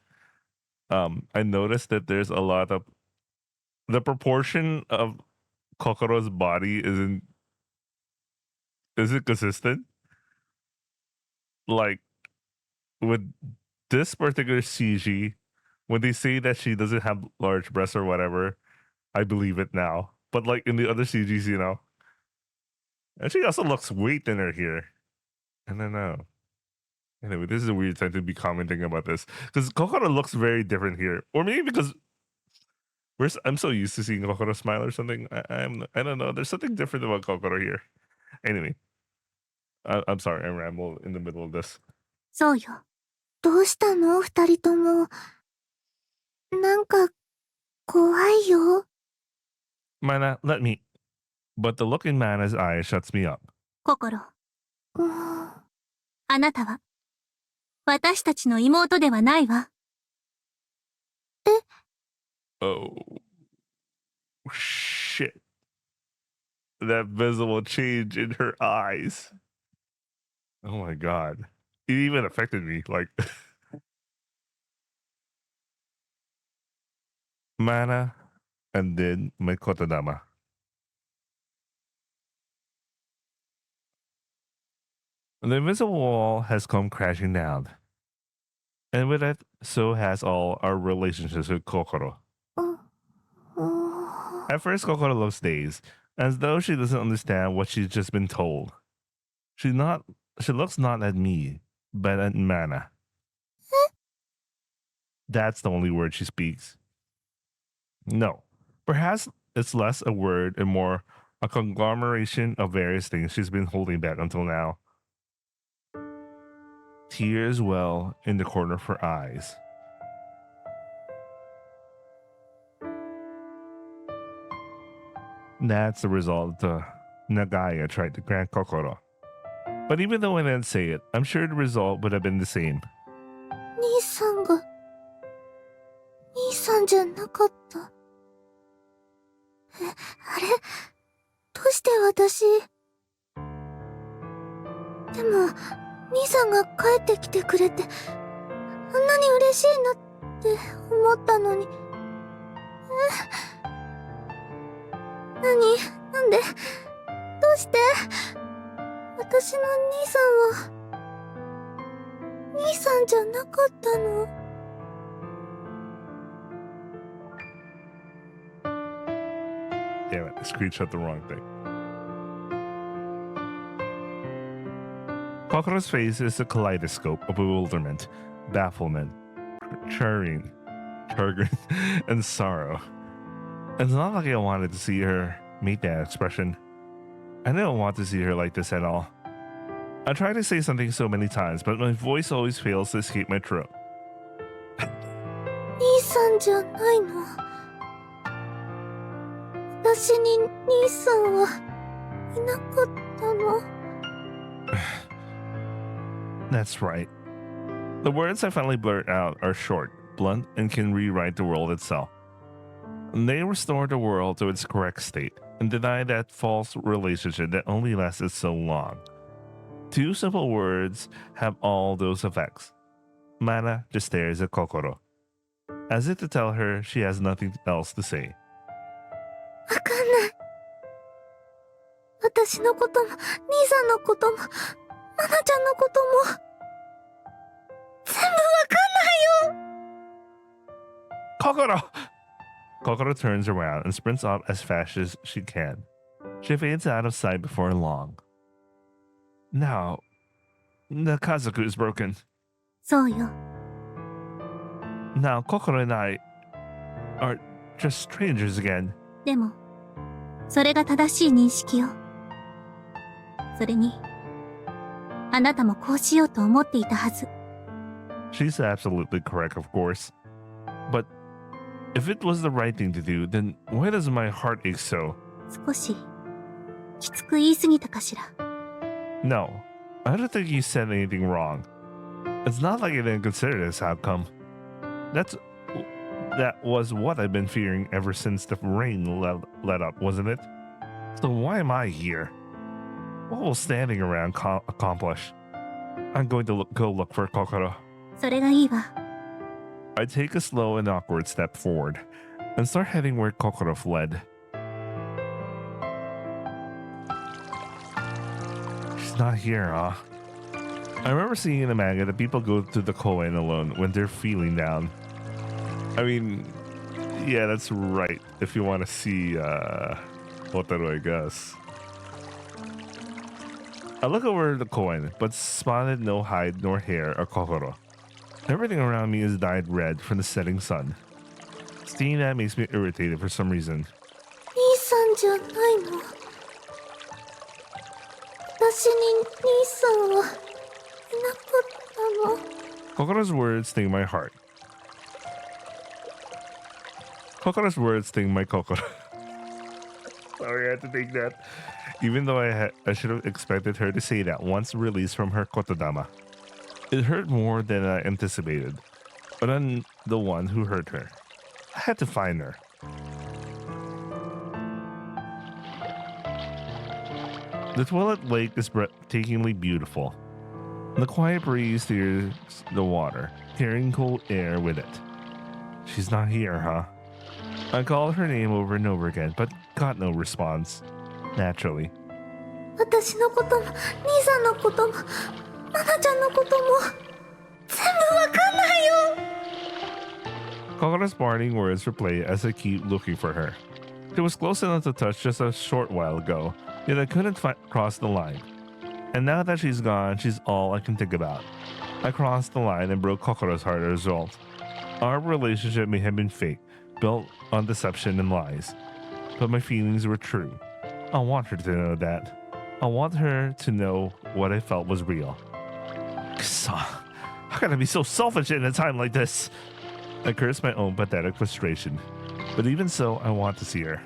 I noticed that there's a lot of the proportion of Kokoro's body isn't consistent. Like with this particular CG, when they say that she doesn't have large breasts or whatever, I believe it now. But like in the other CGs, you know, and she also looks way thinner here. I don't know. Anyway, this is a weird time to be commenting about this because Kokoro looks very different here, or maybe because I'm so used to seeing Kokoro smile or something. I don't know. There's something different about Kokoro here. Anyway, I'm sorry, I ramble in the middle of this. そうよ。どうしたの二人とも。なんか、怖いよ。Mana, let me. But the look in Mana's eyes shuts me up. 心。うん、あなたは私たちの妹ではないわ。Oh, shit. That visible change in her eyes. Oh my god. It even affected me. Like, Mana and then my Kotodama. The invisible wall has come crashing down. And with it, so has all our relationships with Kokoro. うん、 At first, Kokoro looks dazed, as though she doesn't understand what she's just been told. She looks not at me, but at Mana. That's the only word she speaks. No. Perhaps it's less a word and more a conglomeration of various things she's been holding back until now. Tears well in the corner of her eyes. That's the result of the Nagaya tried to grant Kokoro. But even though I didn't say it, I'm sure the result would have been the same. 兄さんが、兄さんじゃなかった。あれどうして私。でも、兄さんが帰ってきてくれて、あんなに嬉しいなって思ったのに。なんでどうして私の兄さんは、兄さんじゃなかったのDamn it, I screenshot the wrong thing. Kokoro's face is a kaleidoscope of bewilderment, bafflement, chagrin, and sorrow. It's not like I wanted to see her make that expression. I didn't want to see her like this at all. I tried to say something so many times, but my voice always fails to escape my throat. 兄さんじゃないの。私に兄さんはいなかったの。That's right. The words I finally blurt out are short, blunt, and can rewrite the world itself. They restore the world to its correct state and deny that false relationship that only lasted so long. Two simple words have all those effects. Mana just stares at Kokoro, as if to tell her she has nothing else to say. わかんない。私のことも、兄さんのことも、マナちゃんのことも、全部わかんないよ。 Kokoro! Kokoro turns around and sprints off as fast as she can. She fades out of sight before long. Now, the Kazoku is broken. そうよ。 Now, Kokoro and I are just strangers again. でも、それが正しい認識よ。それに、あなたもこうしようと思っていたはず。 She's absolutely correct, of course. But if it was the right thing to do, then why does my heart ache so? 少しきつく言い過ぎたかしら。 No, I don't think you said anything wrong. It's not like I didn't consider this outcome. That was what I've been fearing ever since the rain let up, wasn't it? So why am I here? What will standing around accomplish? I'm going to go look for Kokoro. それがいいわ。 I take a slow and awkward step forward and start heading where Kokoro fled. She's not here, huh? I remember seeing in the manga that people go to the koen alone when they're feeling down. I mean, yeah, that's right. If you want to see Otaro, I guess. I look over the koen, but spotted no hide nor hair of Kokoro. Everything around me is dyed red from the setting sun. Seeing that makes me irritated for some reason. 兄さんじゃないの？私に兄さんはいなかったの？ Kokoro's words sting my heart. Kokoro's words sting my Kokoro. Sorry, I had to take that. Even though I should have expected her to say that once released from her kotodama. It hurt more than I anticipated, but I'm the one who hurt her. I had to find her. The Twilight Lake is breathtakingly beautiful. The quiet breeze steers the water, carrying cold air with it. She's not here, huh? I called her name over and over again, but got no response. Naturally. 私のことも兄さんのこともマナちゃんのことも全部わかんないよ。 Kokoro's parting words replay as I keep looking for her. She was close enough to touch just a short while ago, yet I couldn't cross the line. And now that she's gone, she's all I can think about. I crossed the line and broke Kokoro's heart as a result. Our relationship may have been fake, built on deception and lies, but my feelings were true. I want her to know that. I want her to know what I felt was real. How can I be so selfish in a time like this? I cursed my own pathetic frustration. But even so, I want to see her.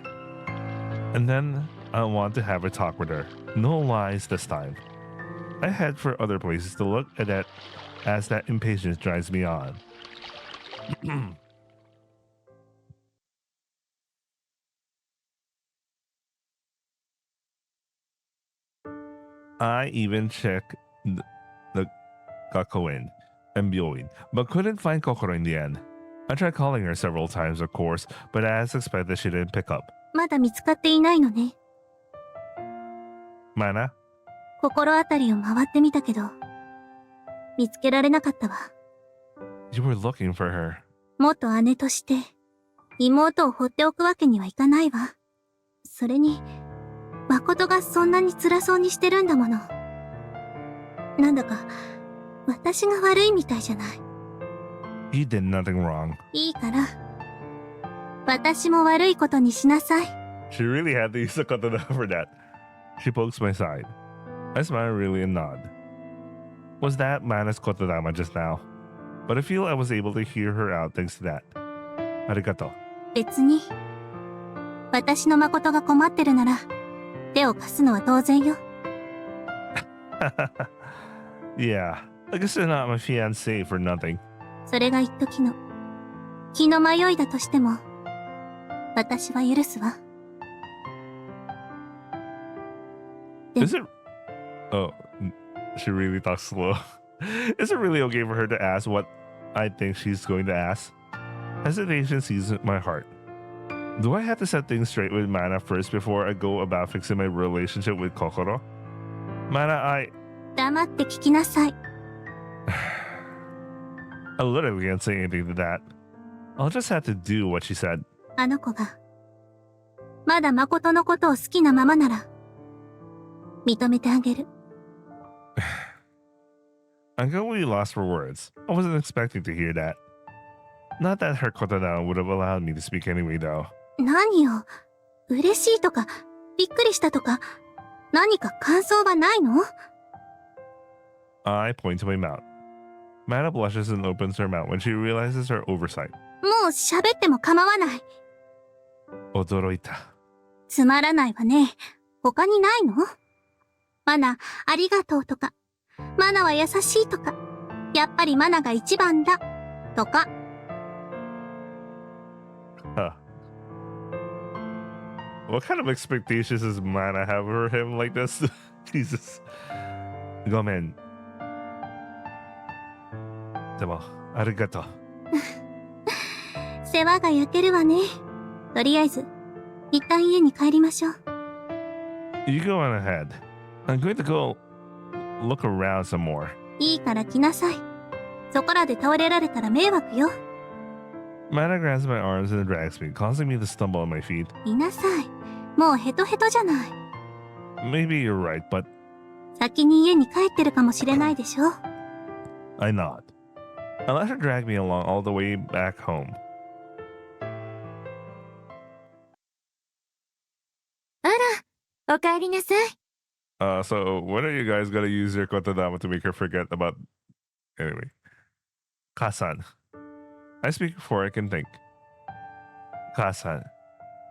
And then I want to have a talk with her. No lies this time. I head for other places to look at that as that impatience drives me on. I even checked the Gakoin and Byoin, but couldn't find Kokoro in the end. I tried calling her several times, of course, but as expected, she didn't pick up. まだ見つかっていないのね。 Mana? 心当たりを回ってみたけど見つけられなかったわ。 You were looking for her. 元姉として妹を放っておくわけにはいかないわ。それに誠がそんなに辛そうにしてるんだもの。なんだか私が悪いみたいじゃない。 You did nothing wrong. いいから私も悪いことにしなさい。 She really had to use the katana for that. She pokes my side. I smile really and nod. Was that Mana's kotodama just now? But I feel I was able to hear her out thanks to that. Arigato. 別に私の誠が困ってるなら手を貸すのは当然よ。 Yeah, I guess you're not my fiancé for nothing. それが一時の気の迷いだとしても私は許すわ。 Is it? Oh, she really talks slow. Is it really okay for her to ask what I think she's going to ask? Hesitation seizes my heart. Do I have to set things straight with Mana first before I go about fixing my relationship with Kokoro? Mana, 黙って聞きなさい。 I literally can't say anything to that. I'll just have to do what she said. あの子がまだ誠のことを好きなままなら認めてあげる。 I'm completely lost for words. I wasn't expecting to hear that. Not that her kotana would have allowed me to speak anyway, though. 何よ、嬉しいとかびっくりしたとか何か感想はないの？ I point to my mouth. Mana blushes and opens her mouth when she realizes her oversight. もう喋っても構わない。驚いた。つまらないわね。他にないの？マナ、ありがとうとか、マナは優しいとか、やっぱりマナが一番だ、とか。Huh. What kind of expectations does Mana have for him like this? Jesus. ごめん。でも、ありがとう。世話が焼けるわね。とりあえず、一旦家に帰りましょう。You go on ahead. I'm going to go look around some more. いいから来なさい。そこらで倒れられたら迷惑よ。Mana grabs my arms and drags me, causing me to stumble on my feet. いなさい。もうヘトヘトじゃない。Maybe you're right, but 先に家に帰ってるかもしれないでしょ。I nod. I let her drag me along all the way back home. おかえりなさい。 So when are you guys gonna use your kotodama to make her forget about... Anyway. Kasan. I speak before I can think. Kasan.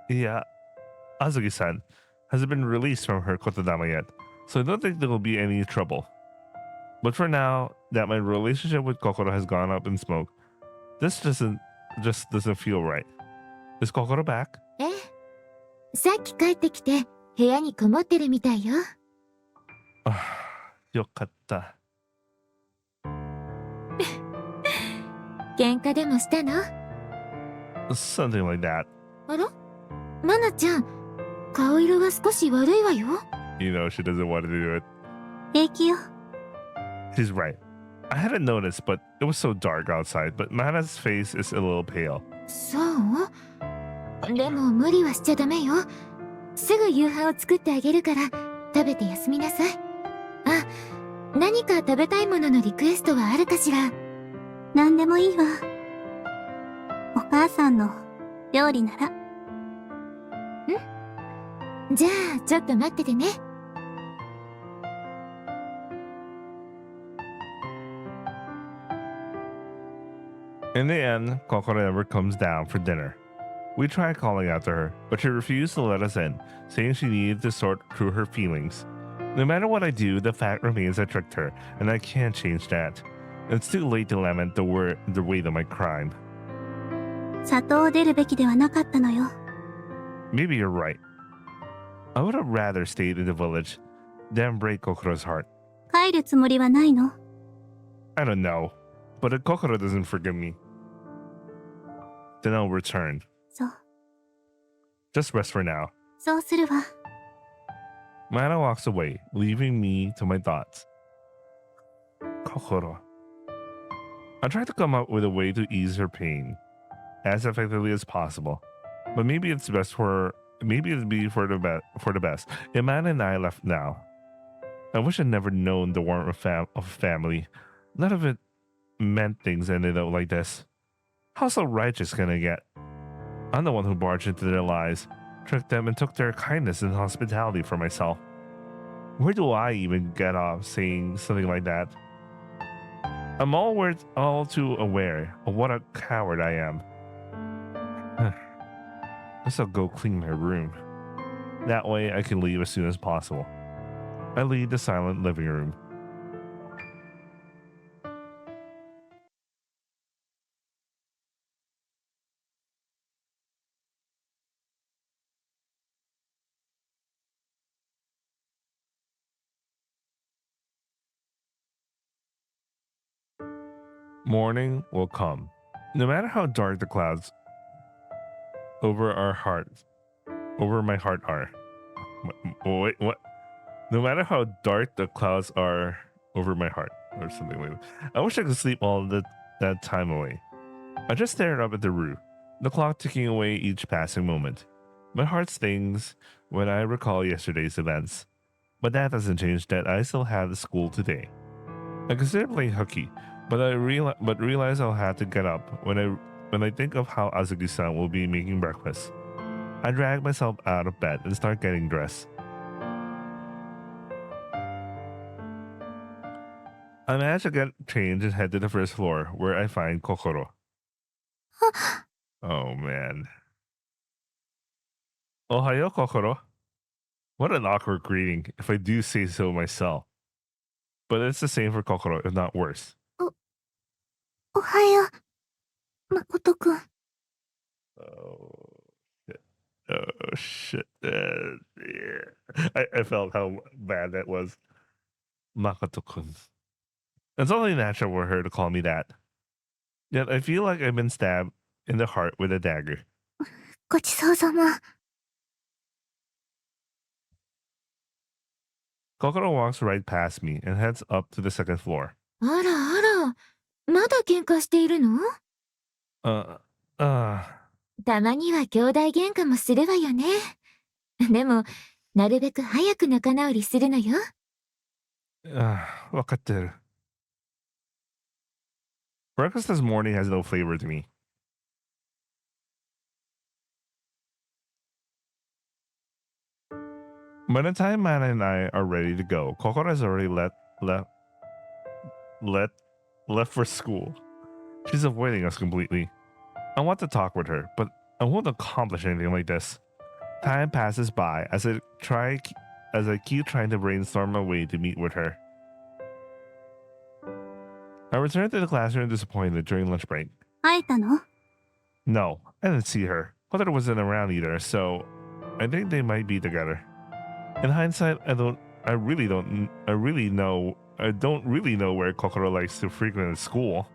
Yeah, Azuki-san hasn't been released from her kotodama yet, so I don't think there will be any trouble. But for now, that my relationship with Kokoro has gone up in smoke, this just doesn't feel right. Is Kokoro back? ええ。さっき帰ってきて部屋にこもってるみたいよ。よかった。喧嘩でもしたの？ Something like that. あら？マナちゃん、顔色が少し悪いわよ。You know she doesn't want to do it. 平気よ。 She's right. I hadn't noticed, but it was so dark outside, but Mana's face is a little pale. そう？でも無理はしちゃダメよ。すぐ夕飯を作ってあげるから食べて休みなさい。あ、何か食べたいもののリクエストはあるかしら？なんでもいいわ。お母さんの料理なら。じゃあちょっと待っててね。In the end, Kokoro never comes down for dinner. We tried calling out to her, but she refused to let us in, saying she needed to sort through her feelings. No matter what I do, the fact remains I tricked her, and I can't change that. It's too late to lament the weight of my crime. 里を出るべきではなかったのよ。 Maybe you're right. I would have rather stayed in the village than break Kokoro's heart. 帰るつもりはないの？ I don't know, but if Kokoro doesn't forgive me, then I'll return. そう、 Just rest for now. そうするわ。 Mana walks away, leaving me to my thoughts. Kokoro. I tried to come up with a way to ease her pain as effectively as possible, but maybe it's best for maybe it'd be for the best. If Mana and I left now, I wish I'd never known the warmth of family. None of it meant things ended up like this. How so righteous can I get? I'm the one who barged into their lives, tricked them, and took their kindness and hospitality for myself. Where do I even get off saying something like that? I'm all too aware of what a coward I am. Guess I'll go clean my room. That way I can leave as soon as possible. I leave the silent living room. Morning will come. No matter how dark the clouds over my heart are. Wait, what? No matter how dark the clouds are over my heart, or something like that. I wish I could sleep all that time away. I just stared up at the roof, the clock ticking away each passing moment. My heart stings when I recall yesterday's events, but that doesn't change that I still have school today. I consider playing hooky, but realize I'll have to get up when I think of how Azuki-san will be making breakfast. I drag myself out of bed and start getting dressed. I managed to get changed and head to the first floor, where I find Kokoro. Oh man. Ohayo, Kokoro. What an awkward greeting, if I do say so myself. But it's the same for Kokoro, if not worse. おはよう、誠くん。Oh shit. Oh shit. Yeah. I felt how bad that was. Makoto-kun. It's only natural for her to call me that. Yet I feel like I've been stabbed in the heart with a dagger. ごちそうさま。Kokoro walks right past me and heads up to the second floor. あらあら、まだ喧嘩しているの？ Uh, たまには兄弟喧嘩もするわよね。でも、なるべく早く仲直りするのよ。わかってる。Breakfast this morning has no flavor to me. By the time Mana and I are ready to go, Kokoro has already left for school. She's avoiding us completely. I want to talk with her, but I won't accomplish anything like this. Time passes by as I keep trying to brainstorm a way to meet with her. I returned to the classroom disappointed during lunch break. 会えたの？ No, I didn't see her. Mother wasn't around either, so I think they might be together. In hindsight, I don't really know where Kokoro likes to frequent at school.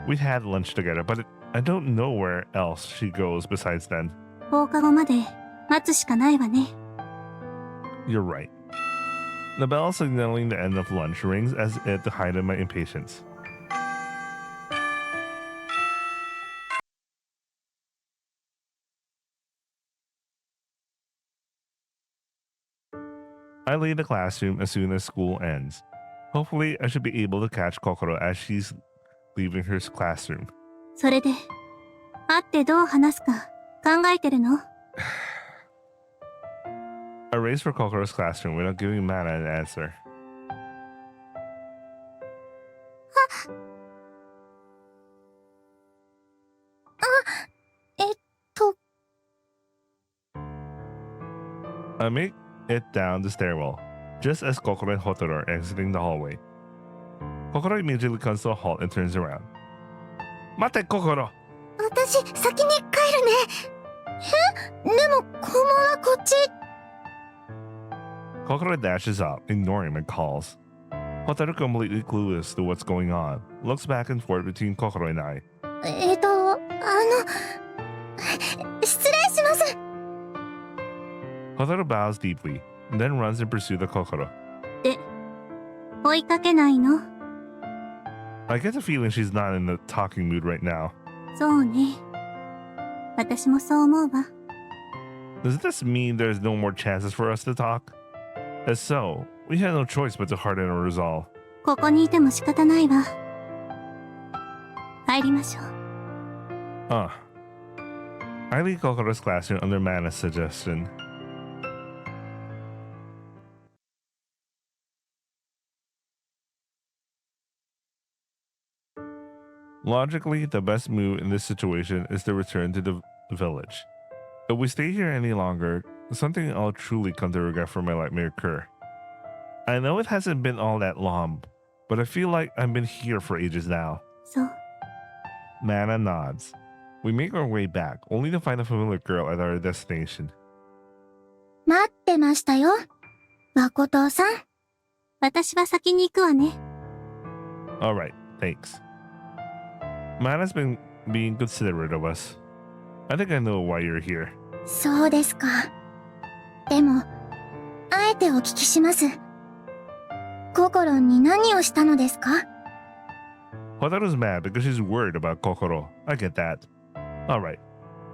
We had lunch together, but I don't know where else she goes besides then. 放課後まで待つしかないわね。 You're right. The bell signaling the end of lunch rings as if to hide my impatience. I leave the classroom as soon as school ends. Hopefully, I should be able to catch Kokoro as she's leaving her classroom. それで、会ってどう話すか考えてるの？ I race for Kokoro's classroom without giving Mana an answer. えっと、 I make it down the stairwell, just as Kokoro and Hotoro are exiting the hallway. Kokoro immediately comes to a halt and turns around. Mate, Kokoro! 私、先に帰るね。でも、校門はこっち。Kokoro dashes up, ignoring my calls. Hotoro, completely clueless to what's going on, looks back and forth between Kokoro and I. 失礼します。 Hotoro bows deeply, and then runs in pursuit of Kokoro. で、追いかけないの？ I get the feeling she's not in the talking mood right now. そうね。私もそう思うわ。 Does this mean there's no more chances for us to talk? If so, we had no choice but to harden our resolve. ここにいても仕方ないわ。帰りましょう。 I leave Kokoro's classroom under Mana's suggestion. Logically, the best move in this situation is to return to the village. If we stay here any longer, something I'll truly come to regret for my life may occur. I know it hasn't been all that long, but I feel like I've been here for ages now. そう。 Mana nods. We make our way back, only to find a familiar girl at our destination. 待ってましたよ。誠さん。私は先に行くわね。 Alright, thanks. Mana's been being considerate of us. I think I know why you're here. そうですか。でも、あえてお聞きします。心に何をしたのですか？ Hotaru's mad because she's worried about Kokoro. I get that. Alright,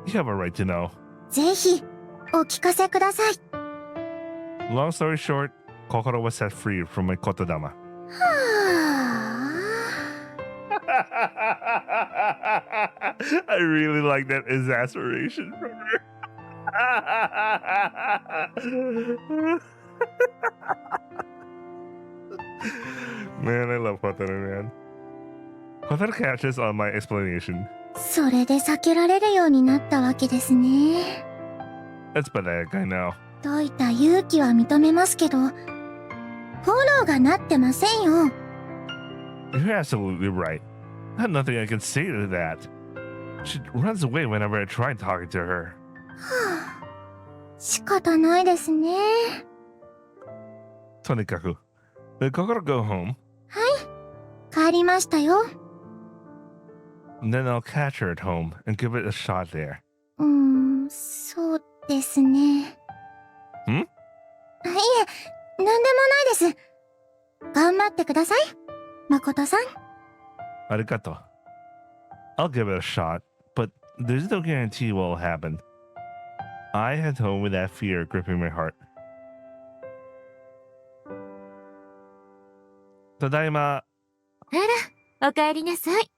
you have a right to know. ぜひ、お聞かせください。 Long story short, Kokoro was set free from my kotodama. はあ。 I really like that exasperation from her. Man, I love Hotaru, man. Hotaru catches on my explanation. それで避けられるようになったわけですね。 That's pathetic, I know. 解いた勇気は認めますけど、フォローがなってませんよ。 You're absolutely right. I have nothing I can say to that. She runs away whenever I try talking to her. 仕方ないですね。とにかく Did Kokoro go home? 帰りましたよ。 Then I'll catch her at home and give it a shot there. そうですね。ん?いえ、なんでもないです。頑張ってください、誠さん。Arigato. I'll give it a shot, but there's no guarantee what will happen. I head home with that fear gripping my heart. Tadaima. あら、お帰りなさい。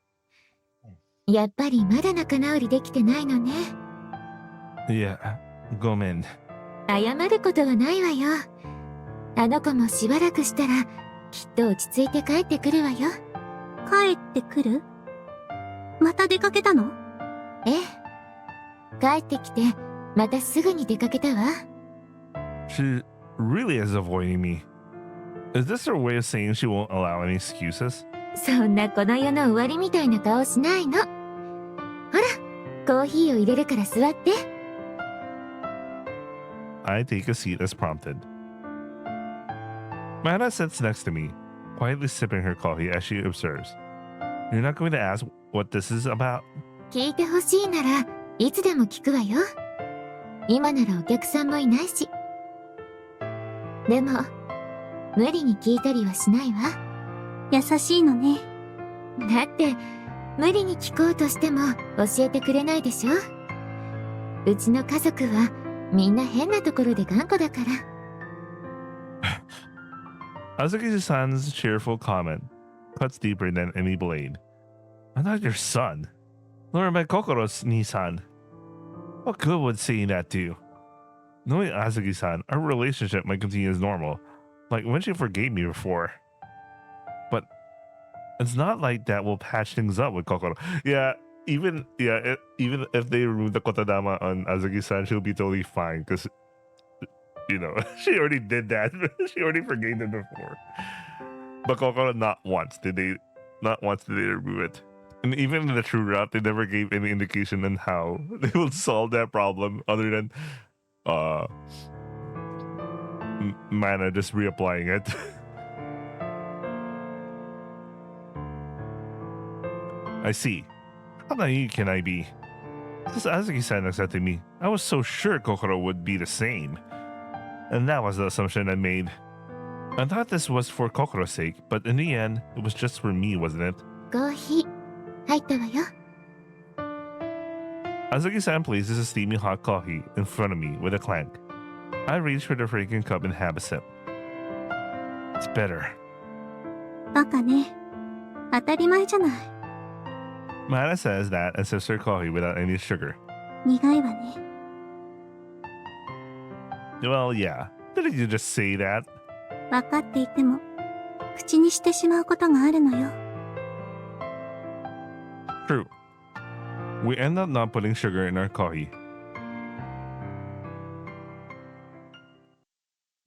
やっぱりまだ仲直りできてないのね。Yeah, gomen. 謝ることはないわよ。あの子もしばらくしたら、きっと落ち着いて帰ってくるわよ。帰ってくる？また出かけたの？ええ。帰ってきて、またすぐに出かけたわ。She really is avoiding me. Is this her way of saying she won't allow any excuses? そんなこの世の終わりみたいな顔しないの。ほら、コーヒーを入れるから座って。I take a seat as prompted. Mana sits next to me, quietly sipping her coffee as she observes. You're not going to ask what this is about? 聞いてほしいならいつでも聞くわよ。今ならお客さんもいないし。でも無理に聞いたりはしないわ。優しいのね。だって無理に聞こうとしても教えてくれないでしょ。うちの家族はみんな変なところで頑固だから。Azuki-san's cheerful comment cuts deeper than any blade. I'm not your son. Nor am I Kokoro's Nisan. What good would saying that do? Knowing Azuki-san, our relationship might continue as normal, like when she forgave me before. But it's not like that will patch things up with Kokoro. Yeah, even if they remove the kotadama on Azuki-san, she'll be totally fine because, you know, she already did that. She already forgave them before. But Kokoro not once did they remove it. And even in the true route, they never gave any indication on how they will solve that problem other than Mana just reapplying it. I see. How naive can I be? Just Azuki-san accepted me. I was so sure Kokoro would be the same. And that was the assumption I made. I thought this was for Kokoro's sake, but in the end, it was just for me, wasn't it? コーヒー入ったわよ。Azuki-san places a steaming hot coffee in front of me with a clank. I reach for the fragrant cup and have a sip. It's better. バカね。当たり前じゃない。Mana says that and sips her coffee without any sugar. 苦いわね。Well, yeah. Didn't you just say that? 分かっていても、口にしてしまうことがあるのよ。True. We end up not putting sugar in our coffee.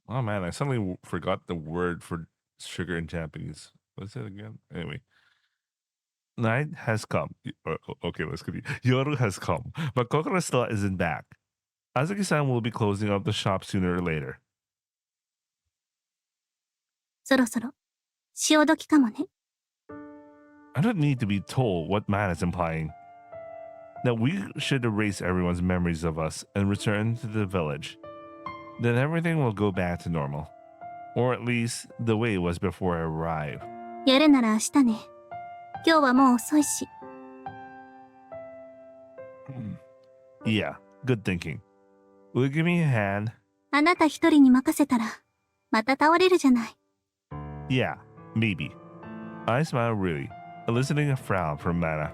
Oh man, I suddenly forgot the word for sugar in Japanese. What's it again? Anyway. Night has come. Okay, let's continue. Yoru has come, but Kokoro still isn't back. Azuki-san will be closing up the shop sooner or later. そろそろ、潮時かもね。I don't need to be told what man is implying. That we should erase everyone's memories of us and return to the village. Then everything will go back to normal. Or at least the way it was before I arrived. やるなら明日ね。今日はもう遅いし。Yeah, good thinking. Will you give me a hand? あなた一人に任せたら、また倒れるじゃない。Yeah, maybe. I smile really, eliciting a frown from Mana.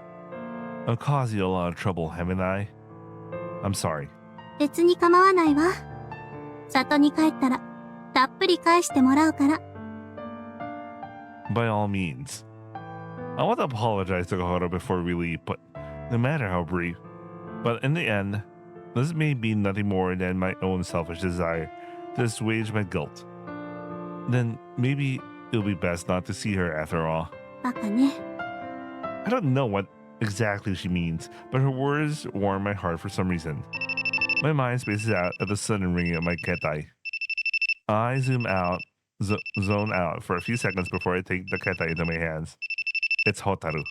I've caused you a lot of trouble, haven't I? I'm sorry. 別に構わないわ。里に帰ったら、たっぷり返してもらうから。by all means. I want to apologize to Kokoro before we leave, but no matter how brief. But in the end, this may be nothing more than my own selfish desire to assuage my guilt. Then maybe it'll be best not to see her after all. バカね。 I don't know what exactly she means, but her words warm my heart for some reason. My mind spaces out at the sudden ringing of my ketai. I zone out for a few seconds before I take the ketai into my hands. It's Hotaru.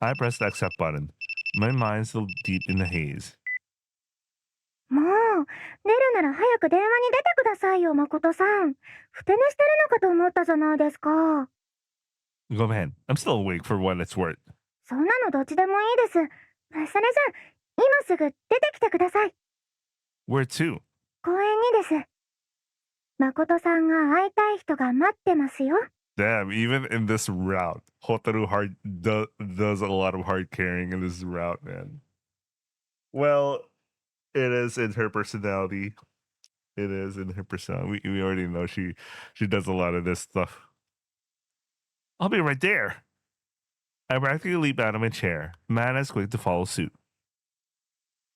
I press the accept button. My mind still deep in the haze. もう、出るなら早く電話に出てくださいよ、誠さん。ふて寝してるのかと思ったじゃないですか。Go ahead. I'm still awake for what it's worth. そんなのどっちでもいいです。それじゃ、今すぐ出てきてください。 Where to? 公園にです。誠さんが会いたい人が待ってますよ。 Damn, even in this route, Hotaru does a lot of hard carrying in this route, man. Well, it is in her personality. It is in her personality. We already know she does a lot of this stuff. I'll be right there. I practically leap out of my chair. Mana is quick to follow suit.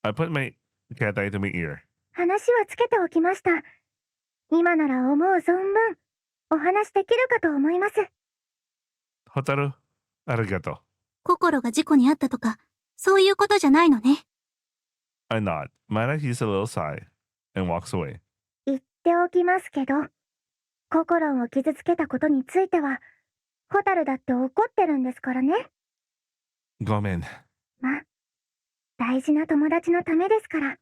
I put my cat eye to my ear. 話はつけておきました。今なら思う存分お話できるかと思います。 Hotaru, arigato. 心が事故に遭ったとか、そういうことじゃないのね。I nod. Mana heaves a little sigh and walks away. 言っておきますけど、心を傷つけたことについては、ホタルだって怒ってるんですからね。 Gomen. ま、大事な友達のためですから、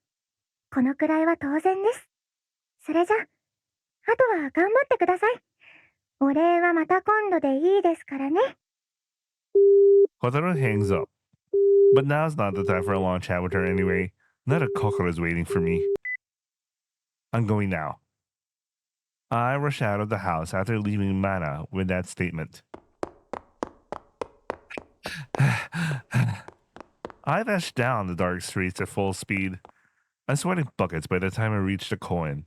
このくらいは当然です。それじゃ、あとは頑張ってください。お礼はまた今度でいいですからね。 Hotaru hangs up. But now's not the time for a long chat with her anyway. Not a Kokoro is waiting for me. I'm going now. I rush out of the house after leaving Mana with that statement. I dash down the dark streets at full speed. I'm sweating buckets by the time I reach the coin.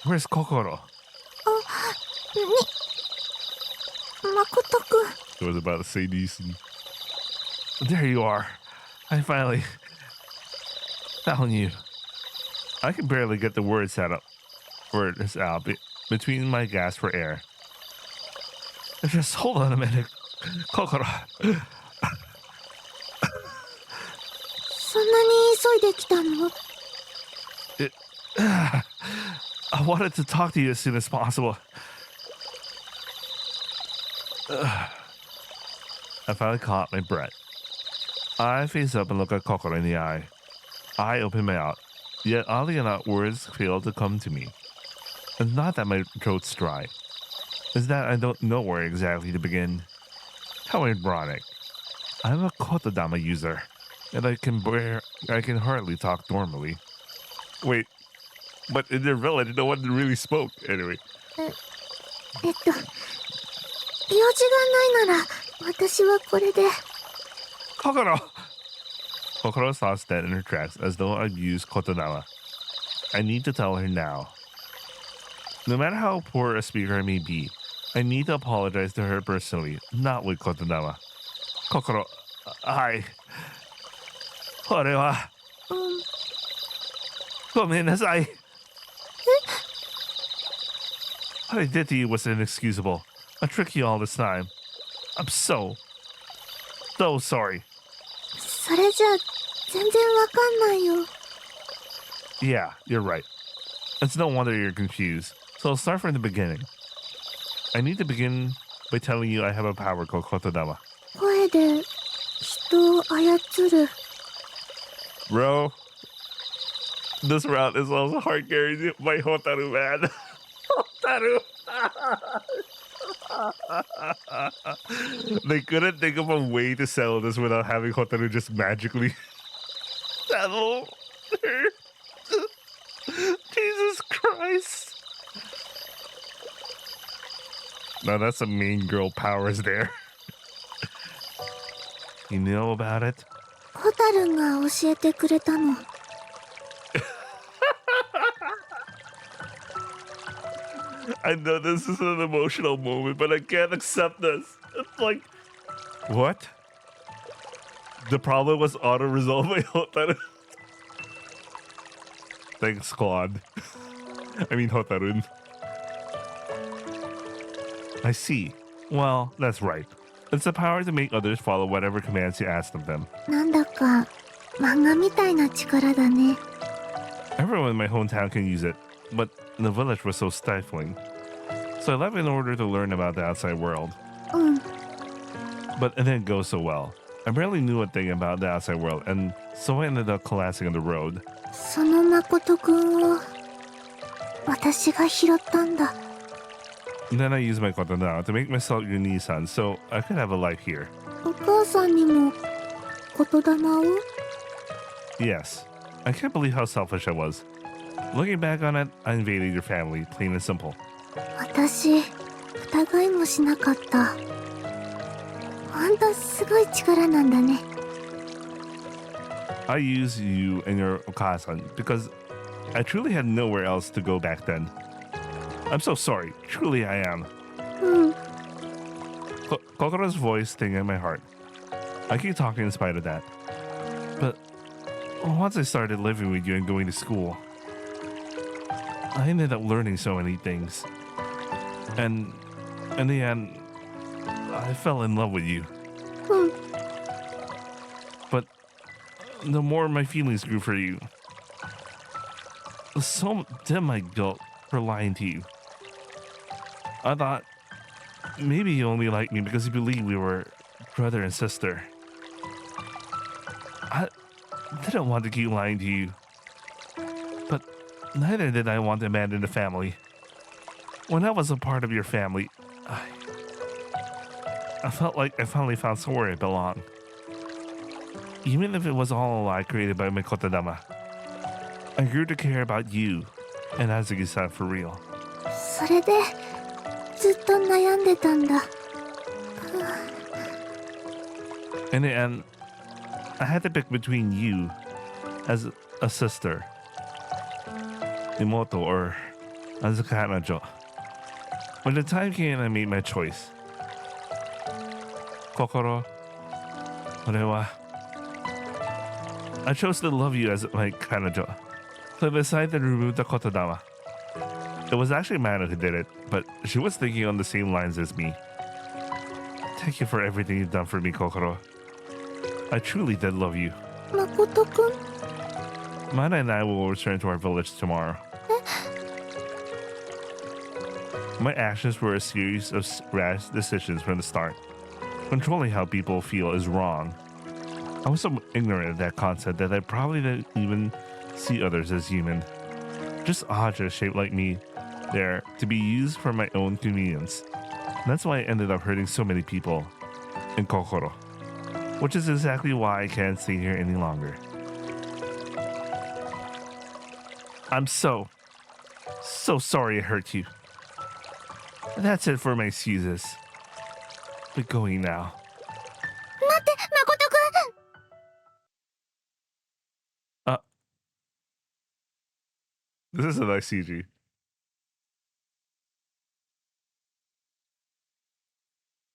Where's Kokoro? 誠くん。 I was about to say decent. There you are. I finally found you. I can barely get the words out between my gasps for air. Just hold on a minute, Kokoro. そんなに急いで来たの？ I wanted to talk to you as soon as possible. I finally caught my breath. I face up and look at Kokoro in the eye. I open my mouth, yet oddly enough, words fail to come to me. It's not that my throat's dry. It's that I don't know where exactly to begin. How ironic. I'm a Kotodama user, and I can hardly talk normally. Wait, but in their village, no one really spoke. Anyway. 用事がないなら、私はこれで。 Kokoro! Kokoro stops dead in her tracks as though I've used Kotodama. I need to tell her now. No matter how poor a speaker I may be, I need to apologize to her personally, not with Kotodama. Kokoro, I... 俺は... ごめんなさい. What I did to you was inexcusable. I tricked you all this time. I'm so sorry. それじゃ全然わかんないよ。 Yeah, you're right. It's no wonder you're confused. So I'll start from the beginning. I need to begin by telling you I have a power called Kotodama. 声で人を操る。 Bro, this route is also hard carried by Hotaru, man. Hotaru. They couldn't think of a way to sell this without having Hotaru just magically settle her. Jesus Christ. Now that's some mean girl powers there. You know about it? ホタルが教えてくれたの。I know this is an emotional moment, but I can't accept this. It's like, what? The problem was auto-resolved by Hotaru. Thanks, Claude. I mean, Hotarun. I see. Well, that's right. It's the power to make others follow whatever commands you ask of them. なんだか漫画みたいな力だね。 Everyone in my hometown can use it, but the village was so stifling. So I left in order to learn about the outside world. うん。 But it didn't go so well. I barely knew a thing about the outside world, and so I ended up collapsing on the road. その誠くんを私が拾ったんだ。 Then I used my katana to make myself your Nissan so I could have a life here. お母さんにも言霊を？ Yes, I can't believe how selfish I was. Looking back on it, I invaded your family, plain and simple. 私疑いもしなかった。ほんとすごい力なんだね。 I used you and your Okasan because I truly had nowhere else to go back then. I'm so sorry. Truly, I am. うん。 Kokoro's voice sting in my heart. I keep talking in spite of that. But once I started living with you and going to school, I ended up learning so many things. And in the end, I fell in love with you. うん。 But the more my feelings grew for you, so did my guilt for lying to you. I thought maybe you only liked me because you believed we were brother and sister. I didn't want to keep lying to you. But neither did I want to abandon the family. When I was a part of your family, I felt like I finally found somewhere I belong. Even if it was all a lie created by my kotodama, I grew to care about you and Azuki-san for real. それでずっと悩んでたんだ。 In the end, I had to pick between you as a sister, Imoto, or as a kanajo. When the time came, I made my choice. Kokoro, I chose to love you as my kanajo. So I decided to remove the kotodama. It was actually Mana who did it, but she was thinking on the same lines as me. Thank you for everything you've done for me, Kokoro. I truly did love you. 誠くん？ Mana and I will return to our village tomorrow. My actions were a series of rash decisions from the start. Controlling how people feel is wrong. I was so ignorant of that concept that I probably didn't even see others as human. Just objects shaped like me there to be used for my own convenience. That's why I ended up hurting so many people in Kokoro. Which is exactly why I can't stay here any longer. I'm so sorry I hurt you. That's it for my excuses. We're going now. 待って誠くん！ This is a nice CG.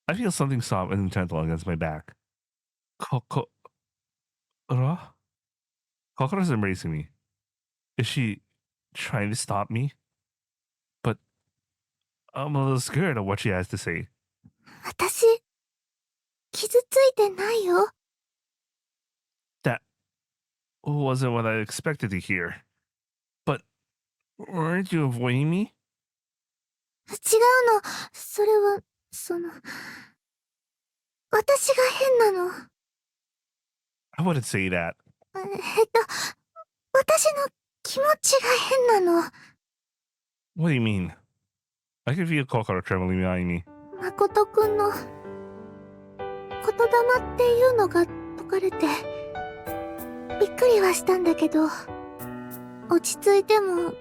I feel something soft and gentle against my back. Kokoro? Kokoro's embracing me. Is she trying to stop me? But I'm a little scared of what she has to say. 私傷ついてないよ。 That wasn't what I expected to hear. But weren't you avoiding me? 違うの。それは私が変なの。 I wouldn't say that. 私の気持ちが変なの。 What do you mean? I can feel Kokoro trembling behind me. 誠くんの言霊っていうのが解かれてびっくりはしたんだけど、落ち着いても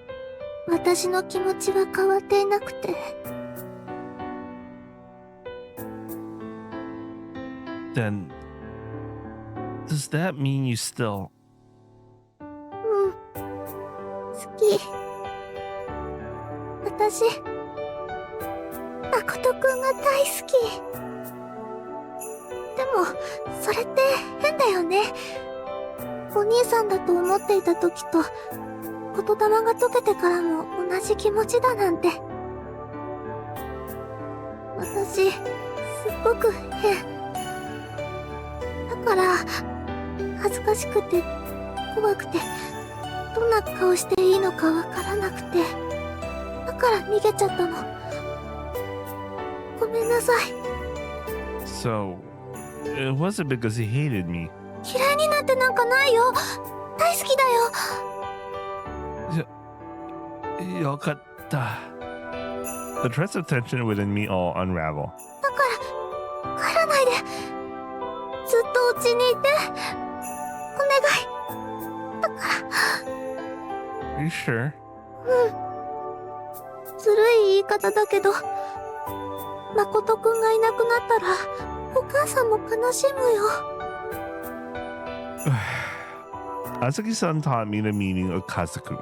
私の気持ちは変わっていなくて。 Then, does that mean you still... うん、好き。私誠くんが大好き。でもそれって変だよね。お兄さんだと思っていた時と言霊が解けてからも同じ気持ちだなんて。私すっごく変だから、恥ずかしくて怖くてどんな顔していいのかわからなくて、だから逃げちゃったの。ごめんなさい。 So, it wasn't because he hated me. 嫌いになってなんかないよ。大好きだよ。Yokata. The threads of tension within me all unravel. だから帰らないで。ずっとうちにいてお願いだから。 Are you sure? ずるい言い方だけど、誠くんがいなくなったらお母さんも悲しむよ。Azuki-san taught me the meaning of Kazuku.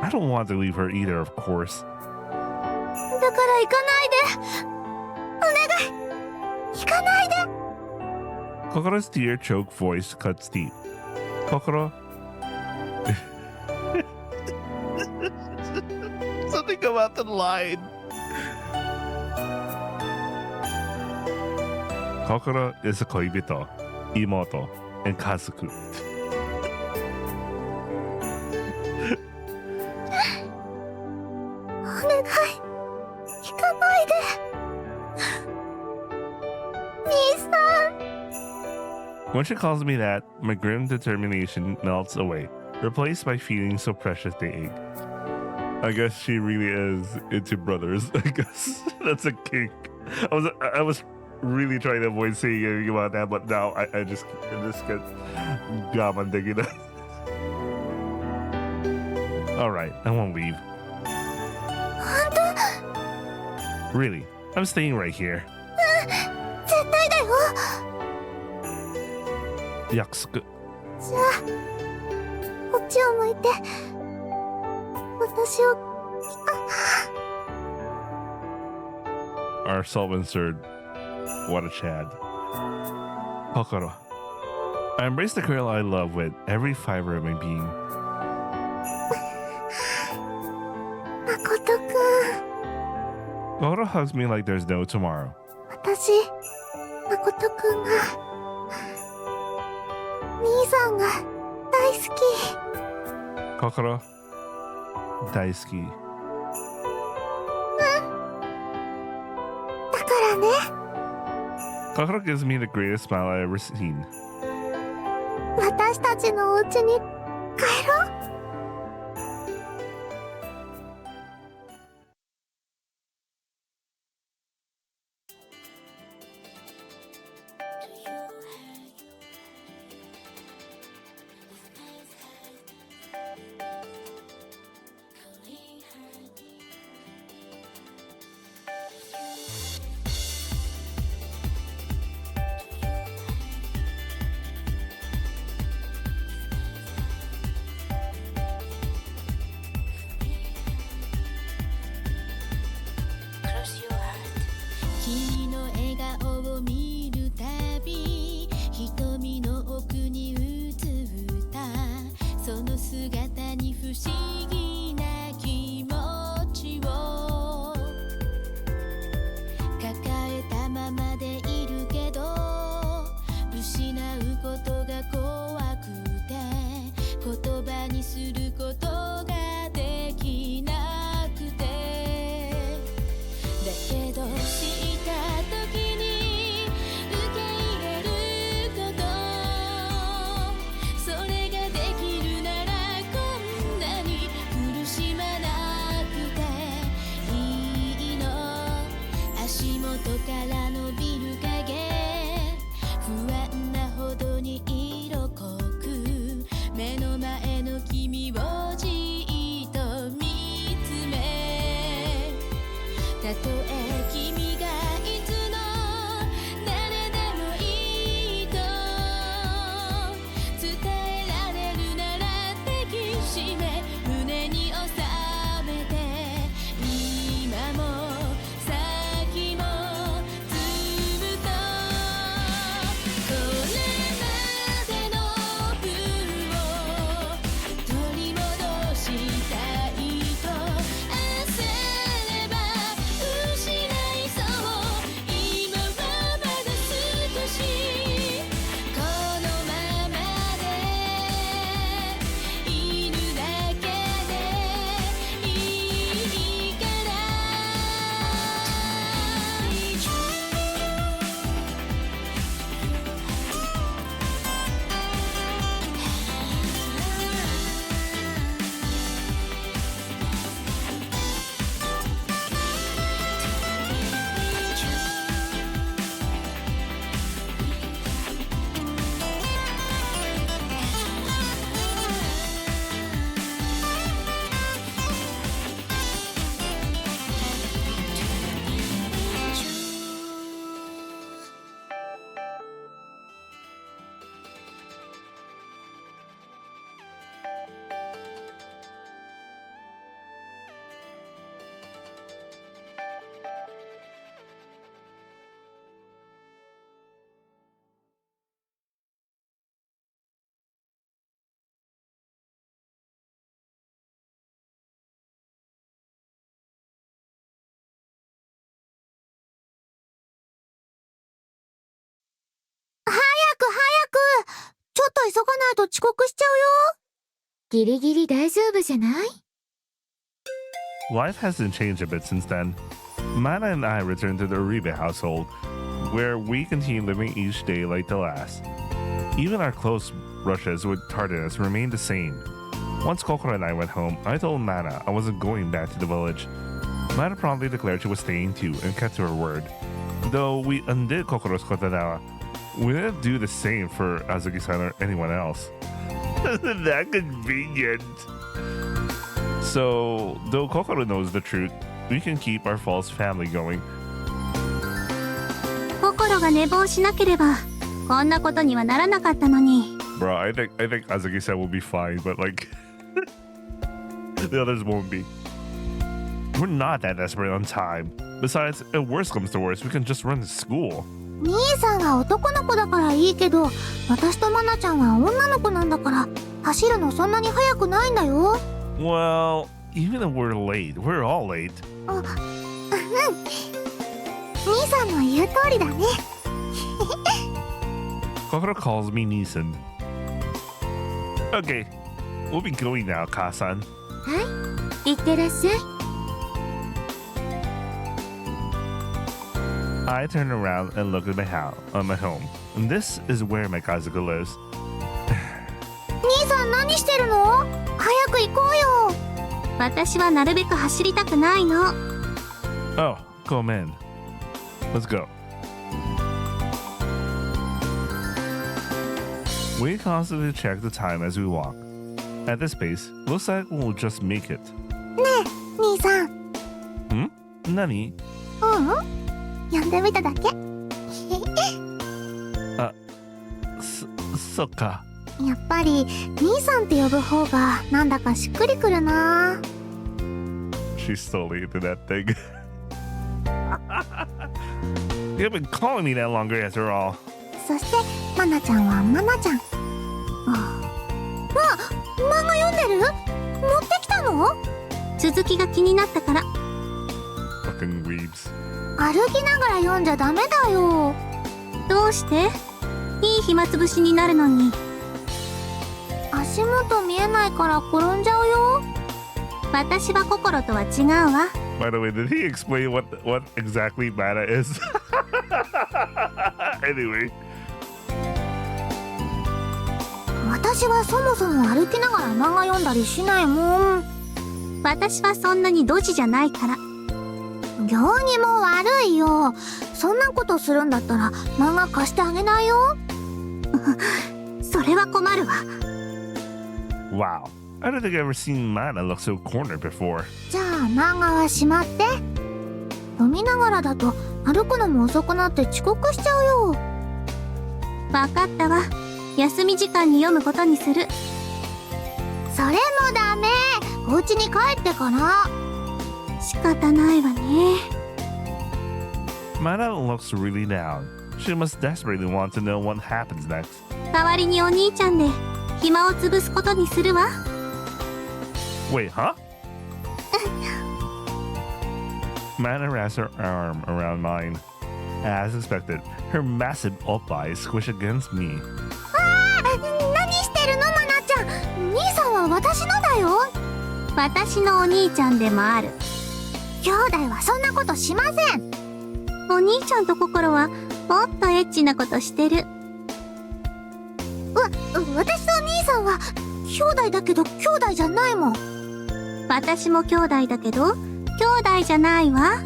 I don't want to leave her either, of course. だから行かないで。お願い行かないで。 Kokoro's tear-choked voice cuts deep. Kokoro? Something about the line. Kokoro is a koibito, imoto, and Kazuku. お願い行かないで。兄さん。 When she calls me that, my grim determination melts away, replaced by feelings so precious they ache. I guess she really is into brothers. I guess that's a kink. I was really trying to avoid saying anything about that, but now I just get gaman digging it. Alright, I won't leave. 本当？ Really, I'm staying right here. 絶対だよ。 Yakusoku. じゃあこっちを向いて私を。 Our self-insert. What a Chad. Kokoro. I embrace the girl I love with every fiber of my being. 誠くん。 Kokoro hugs me like there's no tomorrow. 私誠くんが兄さんが大好き。 Kokoro. Daisuki. だからね。 Kokoro gives me the greatest smile I've ever seen. 私たちのお家に帰ろう。 君の笑顔を見るたび瞳の奥に映ったその姿に不思議な気持ちを抱えたままでいるけど失うことが怖くて言葉にすることができなくてだけど知った時に受け入れることそれができるならこんなに苦しまなくていいの足元から伸びる影不安なほどに色濃く目の前の君をじーっと見つめたとえ君がいつの誰でもいいと伝えられるなら抱きしめ胸に収めて今もさ急がないと遅刻しちゃうよ。ギリギリ大丈夫じゃない？ Life hasn't changed a bit since then. Mana and I returned to the Uribe household, where we continue living each day like the last. Even our close brushes with tardiness remained the same. Once Kokoro and I went home, I told Mana I wasn't going back to the village. Mana promptly declared she was staying too and kept to her word. Though we undid Kokoro's kotadawa, we didn't do the same for Azuki-san or anyone else. That convenient. So, though Kokoro knows the truth, we can keep our false family going. 心が寝坊しなければこんなことにはならなかったのに。 Bro, I think Azuki-san will be fine, but like the others won't be. We're not that desperate on time. Besides, if worse comes to worse, we can just run to school. 兄さんは男の子だからいいけど、私とマナちゃんは女の子なんだから、走るのそんなに速くないんだよ。Well, even if we're late, we're all late. 兄さんの言う通りだね。Kokoro calls me Nisan. Okay, we'll be going now, Ka-san. はい、いってらっしゃい。I turn around and look at my home. And this is where my Kazuka lives. 兄さん何してるの？早く行こうよ。私はなるべく走りたくないの。 Oh, gomen. Let's go. We constantly check the time as we walk. At this pace, looks like we'll just make it. ねえ、兄さん。Nani? 呼んでみただけ。そっか。やっぱり兄さんって呼ぶ方がなんだかしっくりくるな。 She's totally into that thing. You haven't been calling me that longer after all. そしてマナちゃんはマナちゃん。漫画読んでる？持ってきたの？続きが気になったから。 Fucking weebs. 歩きながら読んじゃダメだよ。どうして？いい暇つぶしになるのに。足元見えないから転んじゃうよ。私は心とは違うわ。 By the way, did he explain what exactly mana is? Anyway. 私はそもそも歩きながら漫画読んだりしないもん。私はそんなにドジじゃないから。行にも悪いよ。そんなことするんだったら漫画貸してあげないよ。それは困るわ。 Wow. I don't think I've ever seen mana look so cornered before. じゃあ漫画はしまって。読みながらだと歩くのも遅くなって遅刻しちゃうよ。わかったわ。休み時間に読むことにする。それもダメ。お家に帰ってから。仕方ないわね。 Mana looks really down. She must desperately want to know what happens next. 代わりにお兄ちゃんで暇を潰すことにするわ。 Wait, huh? Mana wraps her arm around mine. As expected, her massive oppa is squished against me. 何してるのマナちゃん。兄さんは私のだよ。私のお兄ちゃんでもある。兄弟はそんなことしません。お兄ちゃんと心はもっとエッチなことしてる。私と兄さんは兄弟だけど兄弟じゃないもん。私も兄弟だけど兄弟じゃないわ。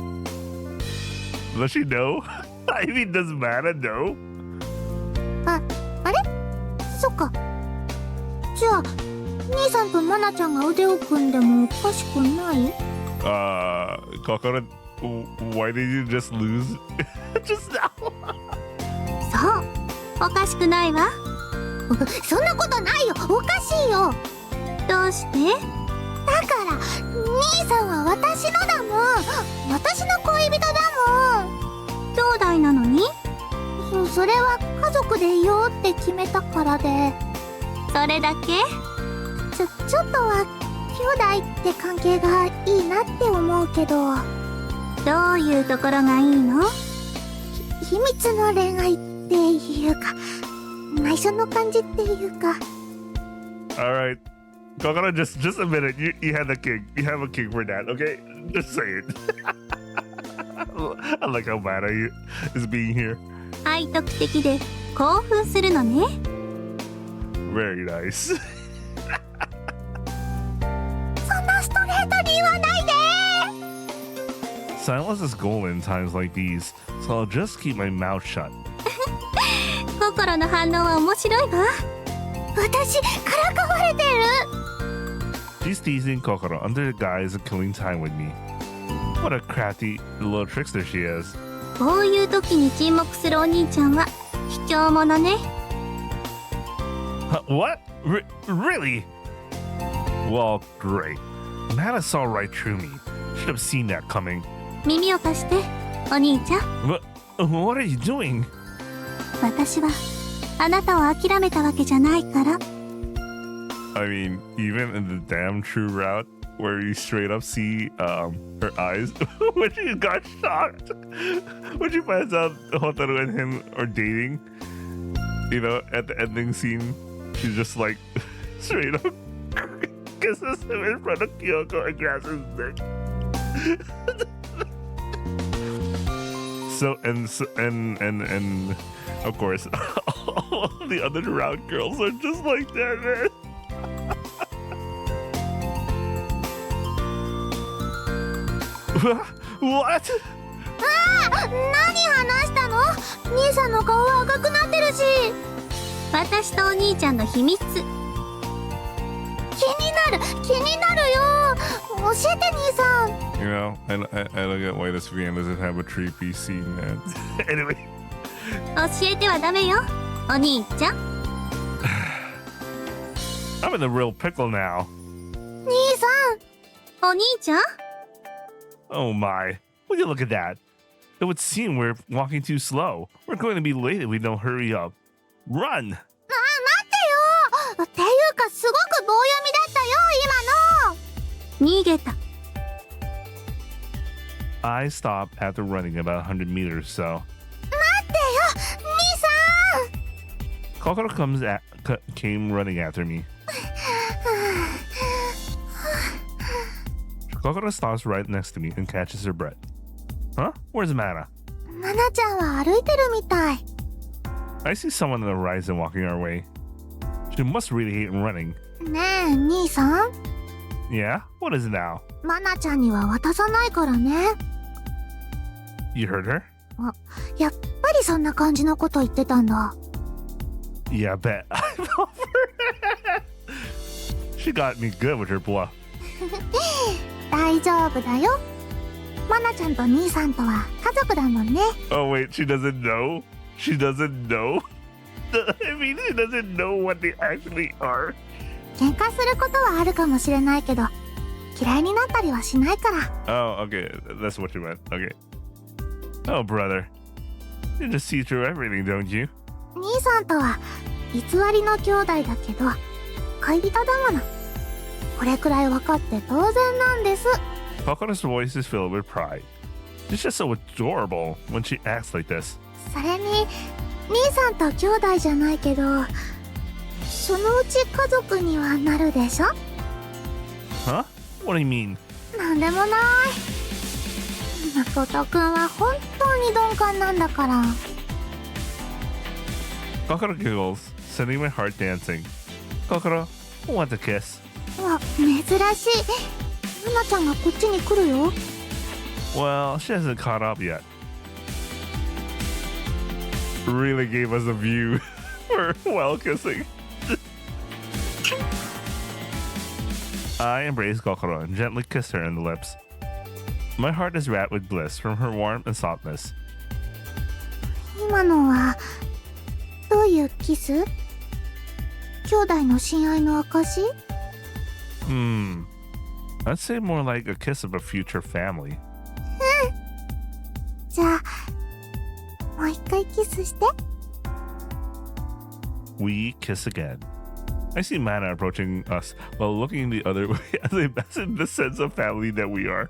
Does she know? I mean, does Mana know? あれ？そっか。じゃあ兄さんとマナちゃんが腕を組んでもおかしくない？ Kokoro, why did you just lose just now? そう、おかしくないわ。そんなことないよ。おかしいよ。どうして？だから兄さんは私のだもん。私の恋人だもん。兄弟なのに？それは家族でいようって決めたからで。それだけ？ちょっとは兄弟って関係がいいなって思うけど。どういうところがいいの？秘密の恋愛っていうか、内緒の感じっていうか。 All right. Kokoro, just a minute. You had the king. You have a king for that, okay? Just say it. I like how bad is being here. 愛得的で興奮するのね。 Very nice. そんなストレートに言わないで。 Silence is golden in times like these, so I'll just keep my mouth shut. 心の反応は面白いわ。私からかわれてる。 She's teasing Kokoro under the guise of killing time with me. What a crafty little trickster she is. こういう時に沈黙するお兄ちゃんは卑怯者ね。 What? Really? Well, great. Nana saw right through me. Should have seen that coming. 耳を貸してお兄ちゃん。 What are you doing? 私はあなたを諦めたわけじゃないから。 I mean, even in the damn true route where you straight up see her eyes when she got shocked, when she finds out Hotaru and him are dating, you know, at the ending scene, she's just like straight up kisses him in front of Kyoko and grabs his neck. And of course, all the other route girls are just like that, man. What? 何話したの？兄さんの顔は赤くなってるし。私とお兄ちゃんの秘密。気になるよ。教えて兄さん。 You know, I don't get why this VN doesn't have a 3P scene, man. Anyway. 教えてはダメよお兄ちゃん。 I'm in a real pickle now. 兄さん。お兄ちゃん。 Oh my. Would you look at that? It would seem we're walking too slow. We're going to be late if we don't hurry up. Run! 待ってよ。っていうかすごく棒読みだったよ今の。逃げた。 I stopped after running about 100 meters or so. 待ってよ兄さん。 Kokoro came running after me. Kokoro stops right next to me and catches her breath. Huh? Where's Mana? マナちゃんは歩いてるみたい。 I see someone on the horizon walking our way. She must really hate running. ねえ兄さん。 Yeah? What is it now? マナちゃんには渡さないからね。 You heard her? やっぱりそんな感じのこと言ってたんだ。 Yeah, I bet. I fell for it. She got me good with her bluff. 大丈夫だよ。マナちゃんと兄さんとは家族だもんね。 Oh, wait, she doesn't know? She doesn't know? I mean, she doesn't know what they actually are. 喧嘩することはあるかもしれないけど、嫌いになったりはしないから。 Oh, okay. That's what you meant. Okay. Oh, brother. You just see through everything, don't you? 兄さんとは偽りの兄弟だけど、恋人だもの。これくらい分かって当然なんです。 Kokoro's voice is filled with pride. She's just so adorable when she acts like this. それに、兄さんと兄弟じゃないけど、そのうち家族にはなるでしょ？ Huh? What do you mean? なんでもない。誠くんは本当に鈍感なんだから。 Kokoro giggles, sending my heart dancing. Kokoro, want a kiss? わ、珍しい。マナちゃんがこっちに来るよ。 Well, she hasn't caught up yet. Really gave us a view for while kissing. I embrace Kokoro and gently kiss her in the lips. My heart is wrapped with bliss from her warmth and softness. 今のはどういうキス？兄弟の親愛の証？ I'd say more like a kiss of a future family. じゃあもう一回キスして。 We kiss again. I see Mana approaching us while looking the other way as a in the sense of family that we are.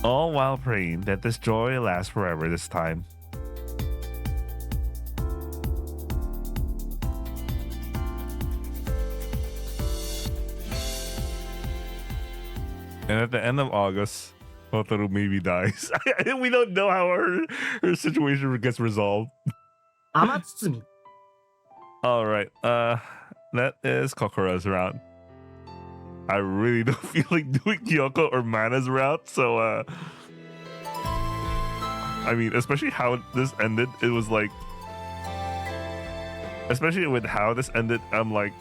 All while praying that this joy lasts forever this time. at the end of August, Hotaru maybe dies. We don't know how her situation gets resolved. 天包 All right, that is Kokoro's route. I really don't feel like doing Kyoko or Mana's route, so I mean, especially how this ended, it was like, especially with how this ended, I'm like,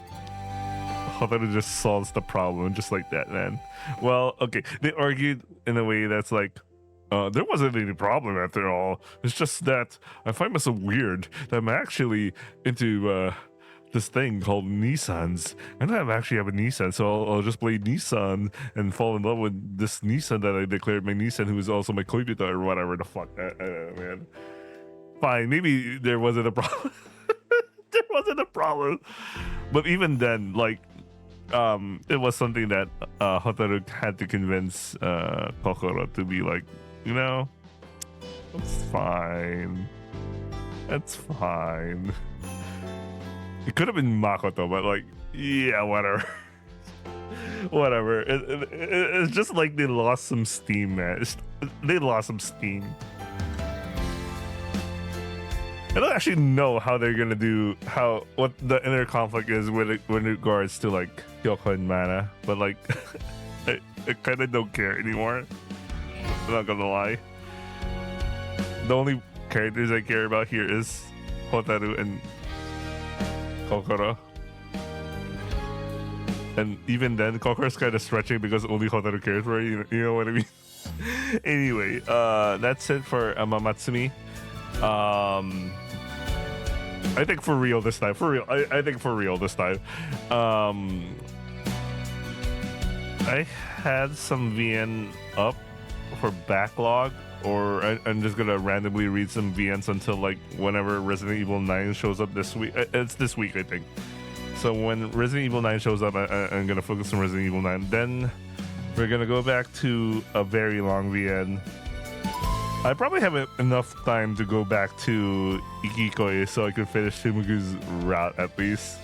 Hotaru just solves the problem just like that, man. Well, okay, they argued in a way that's like, there wasn't any problem after all. It's just that I find myself weird that I'm actually into this thing called Nissans. And I actually have a Nissan, so I'll just play Nissan and fall in love with this Nissan that I declared my Nissan, who is also my koibita or whatever the fuck. Man. Fine, maybe there wasn't a problem. There wasn't a problem. But even then, like, it was something that Hotaru had to convince Kokoro to be like, you know, it's fine. It's fine. It could have been Makoto, but like, yeah, whatever. Whatever. It's just like they lost some steam, man. They lost some steam. I don't actually know how they're gonna do what the inner conflict is with regards to like Kyoko and Mana, but like I kind of don't care anymore. I'm not gonna lie. The only characters I care about here is Hotaru and Kokoro. And even then, Kokoro's kind of stretching because only Hotaru cares for it. You know what I mean? Anyway, that's it for Amatsutsumi. I think for real this time. For real, I think for real this time. I had some VN up for backlog, or I'm just gonna randomly read some VNs until like whenever Resident Evil 9 shows up this week. It's this week, I think. So when Resident Evil 9 shows up, I'm gonna focus on Resident Evil 9. Then we're gonna go back to a very long VN. I probably have enough time to go back to Ikikoi so I can finish Shimugu's route at least.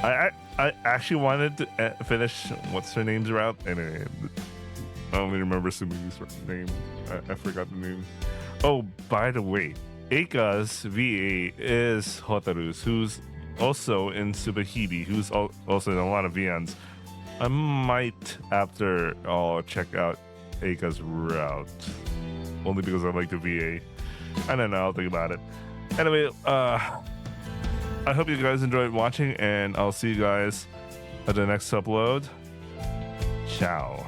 I actually wanted to finish what's her name's route. Anyway, I only remember Sumugi's name. I forgot the name. Oh, by the way, Eika's VA is Hotaru's, who's also in Tsubahide, who's also in a lot of VNs. I might, after all, check out Eika's route. Only because I like the VA. I don't know, I'll think about it. Anyway, I hope you guys enjoyed watching, and I'll see you guys at the next upload. Ciao.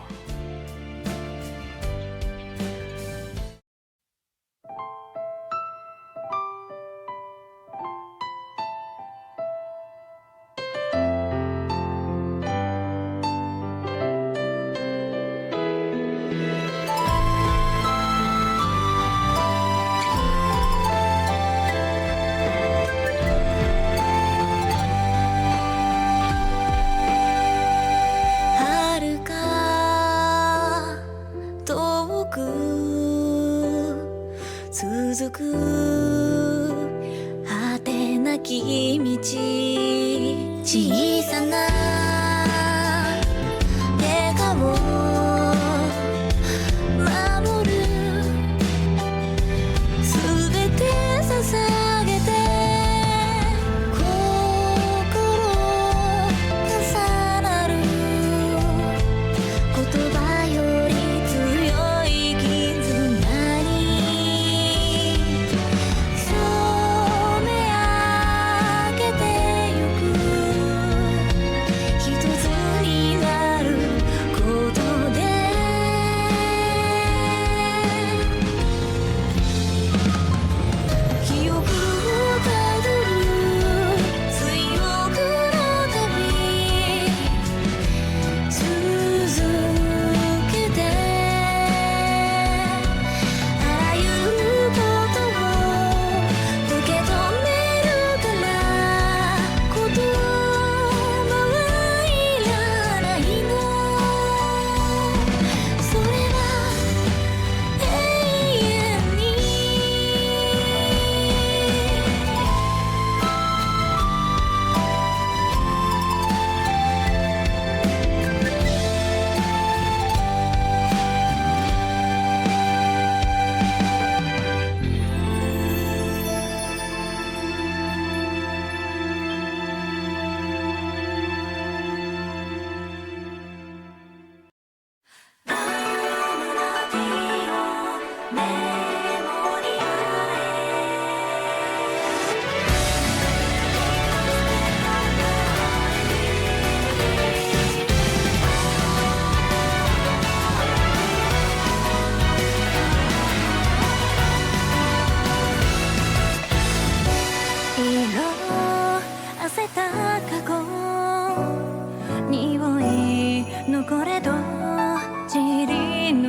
祈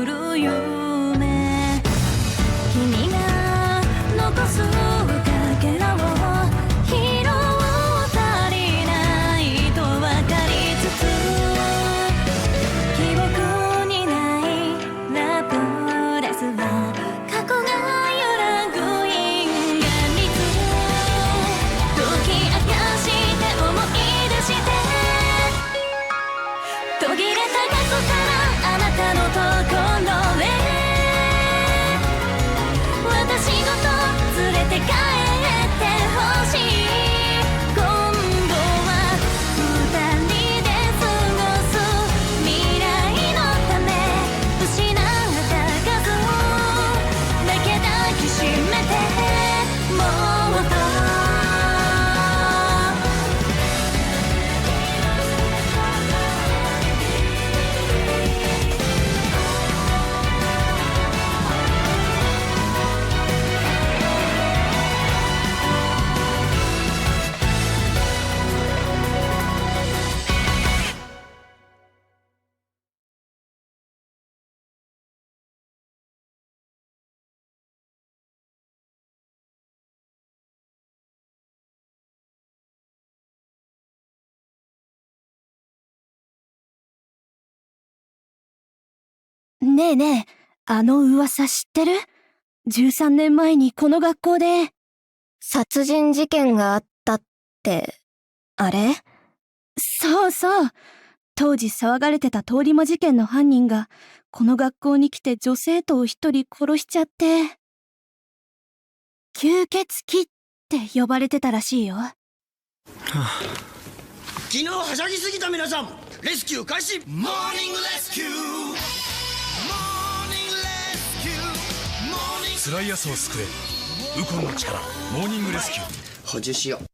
る夢君が残すかけらを拾う足りないと分かりつつ記憶にないラブレスは過去が揺らぐ因果律解き明かして思い出して途切れた過去からあなたのところへ私ごと連れて帰ってほしい今度は二人で過ごす未来のため失った数だけ抱きしめてもっとねえねえ、あの噂知ってる？ 13 年前にこの学校で殺人事件があったって、あれ？そうそう。当時騒がれてた通り魔事件の犯人がこの学校に来て女生徒を一人殺しちゃって、吸血鬼って呼ばれてたらしいよ。昨日はしゃぎすぎた皆さん、レスキュー開始。モーニングレスキュー、モーニングレスキュー、モーニング。辛い奴を救え、ウコンの力、モーニングレスキュー。補充しよう。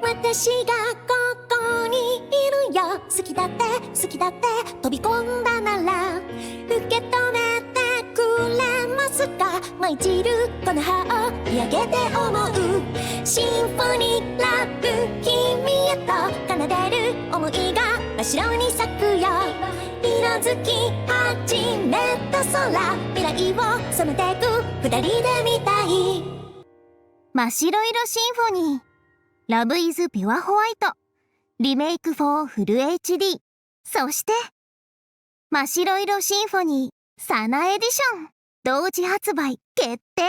私がここにいるよ。好きだって好きだって飛び込んだなら受け止めてくれますか。舞い散るこの葉を見上げて思うシンフォニーラブ、君へと奏でる想いが真っ白に咲くよ。色づき始めた空、未来を染めてく二人で見たい。真っ白色シンフォニーラブイズピュアホワイトリメイクフォーフル HD、 そして真っ白色シンフォニーサナエディション同時発売決定。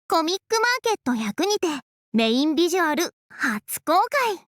コミックマーケット100にてメインビジュアル初公開。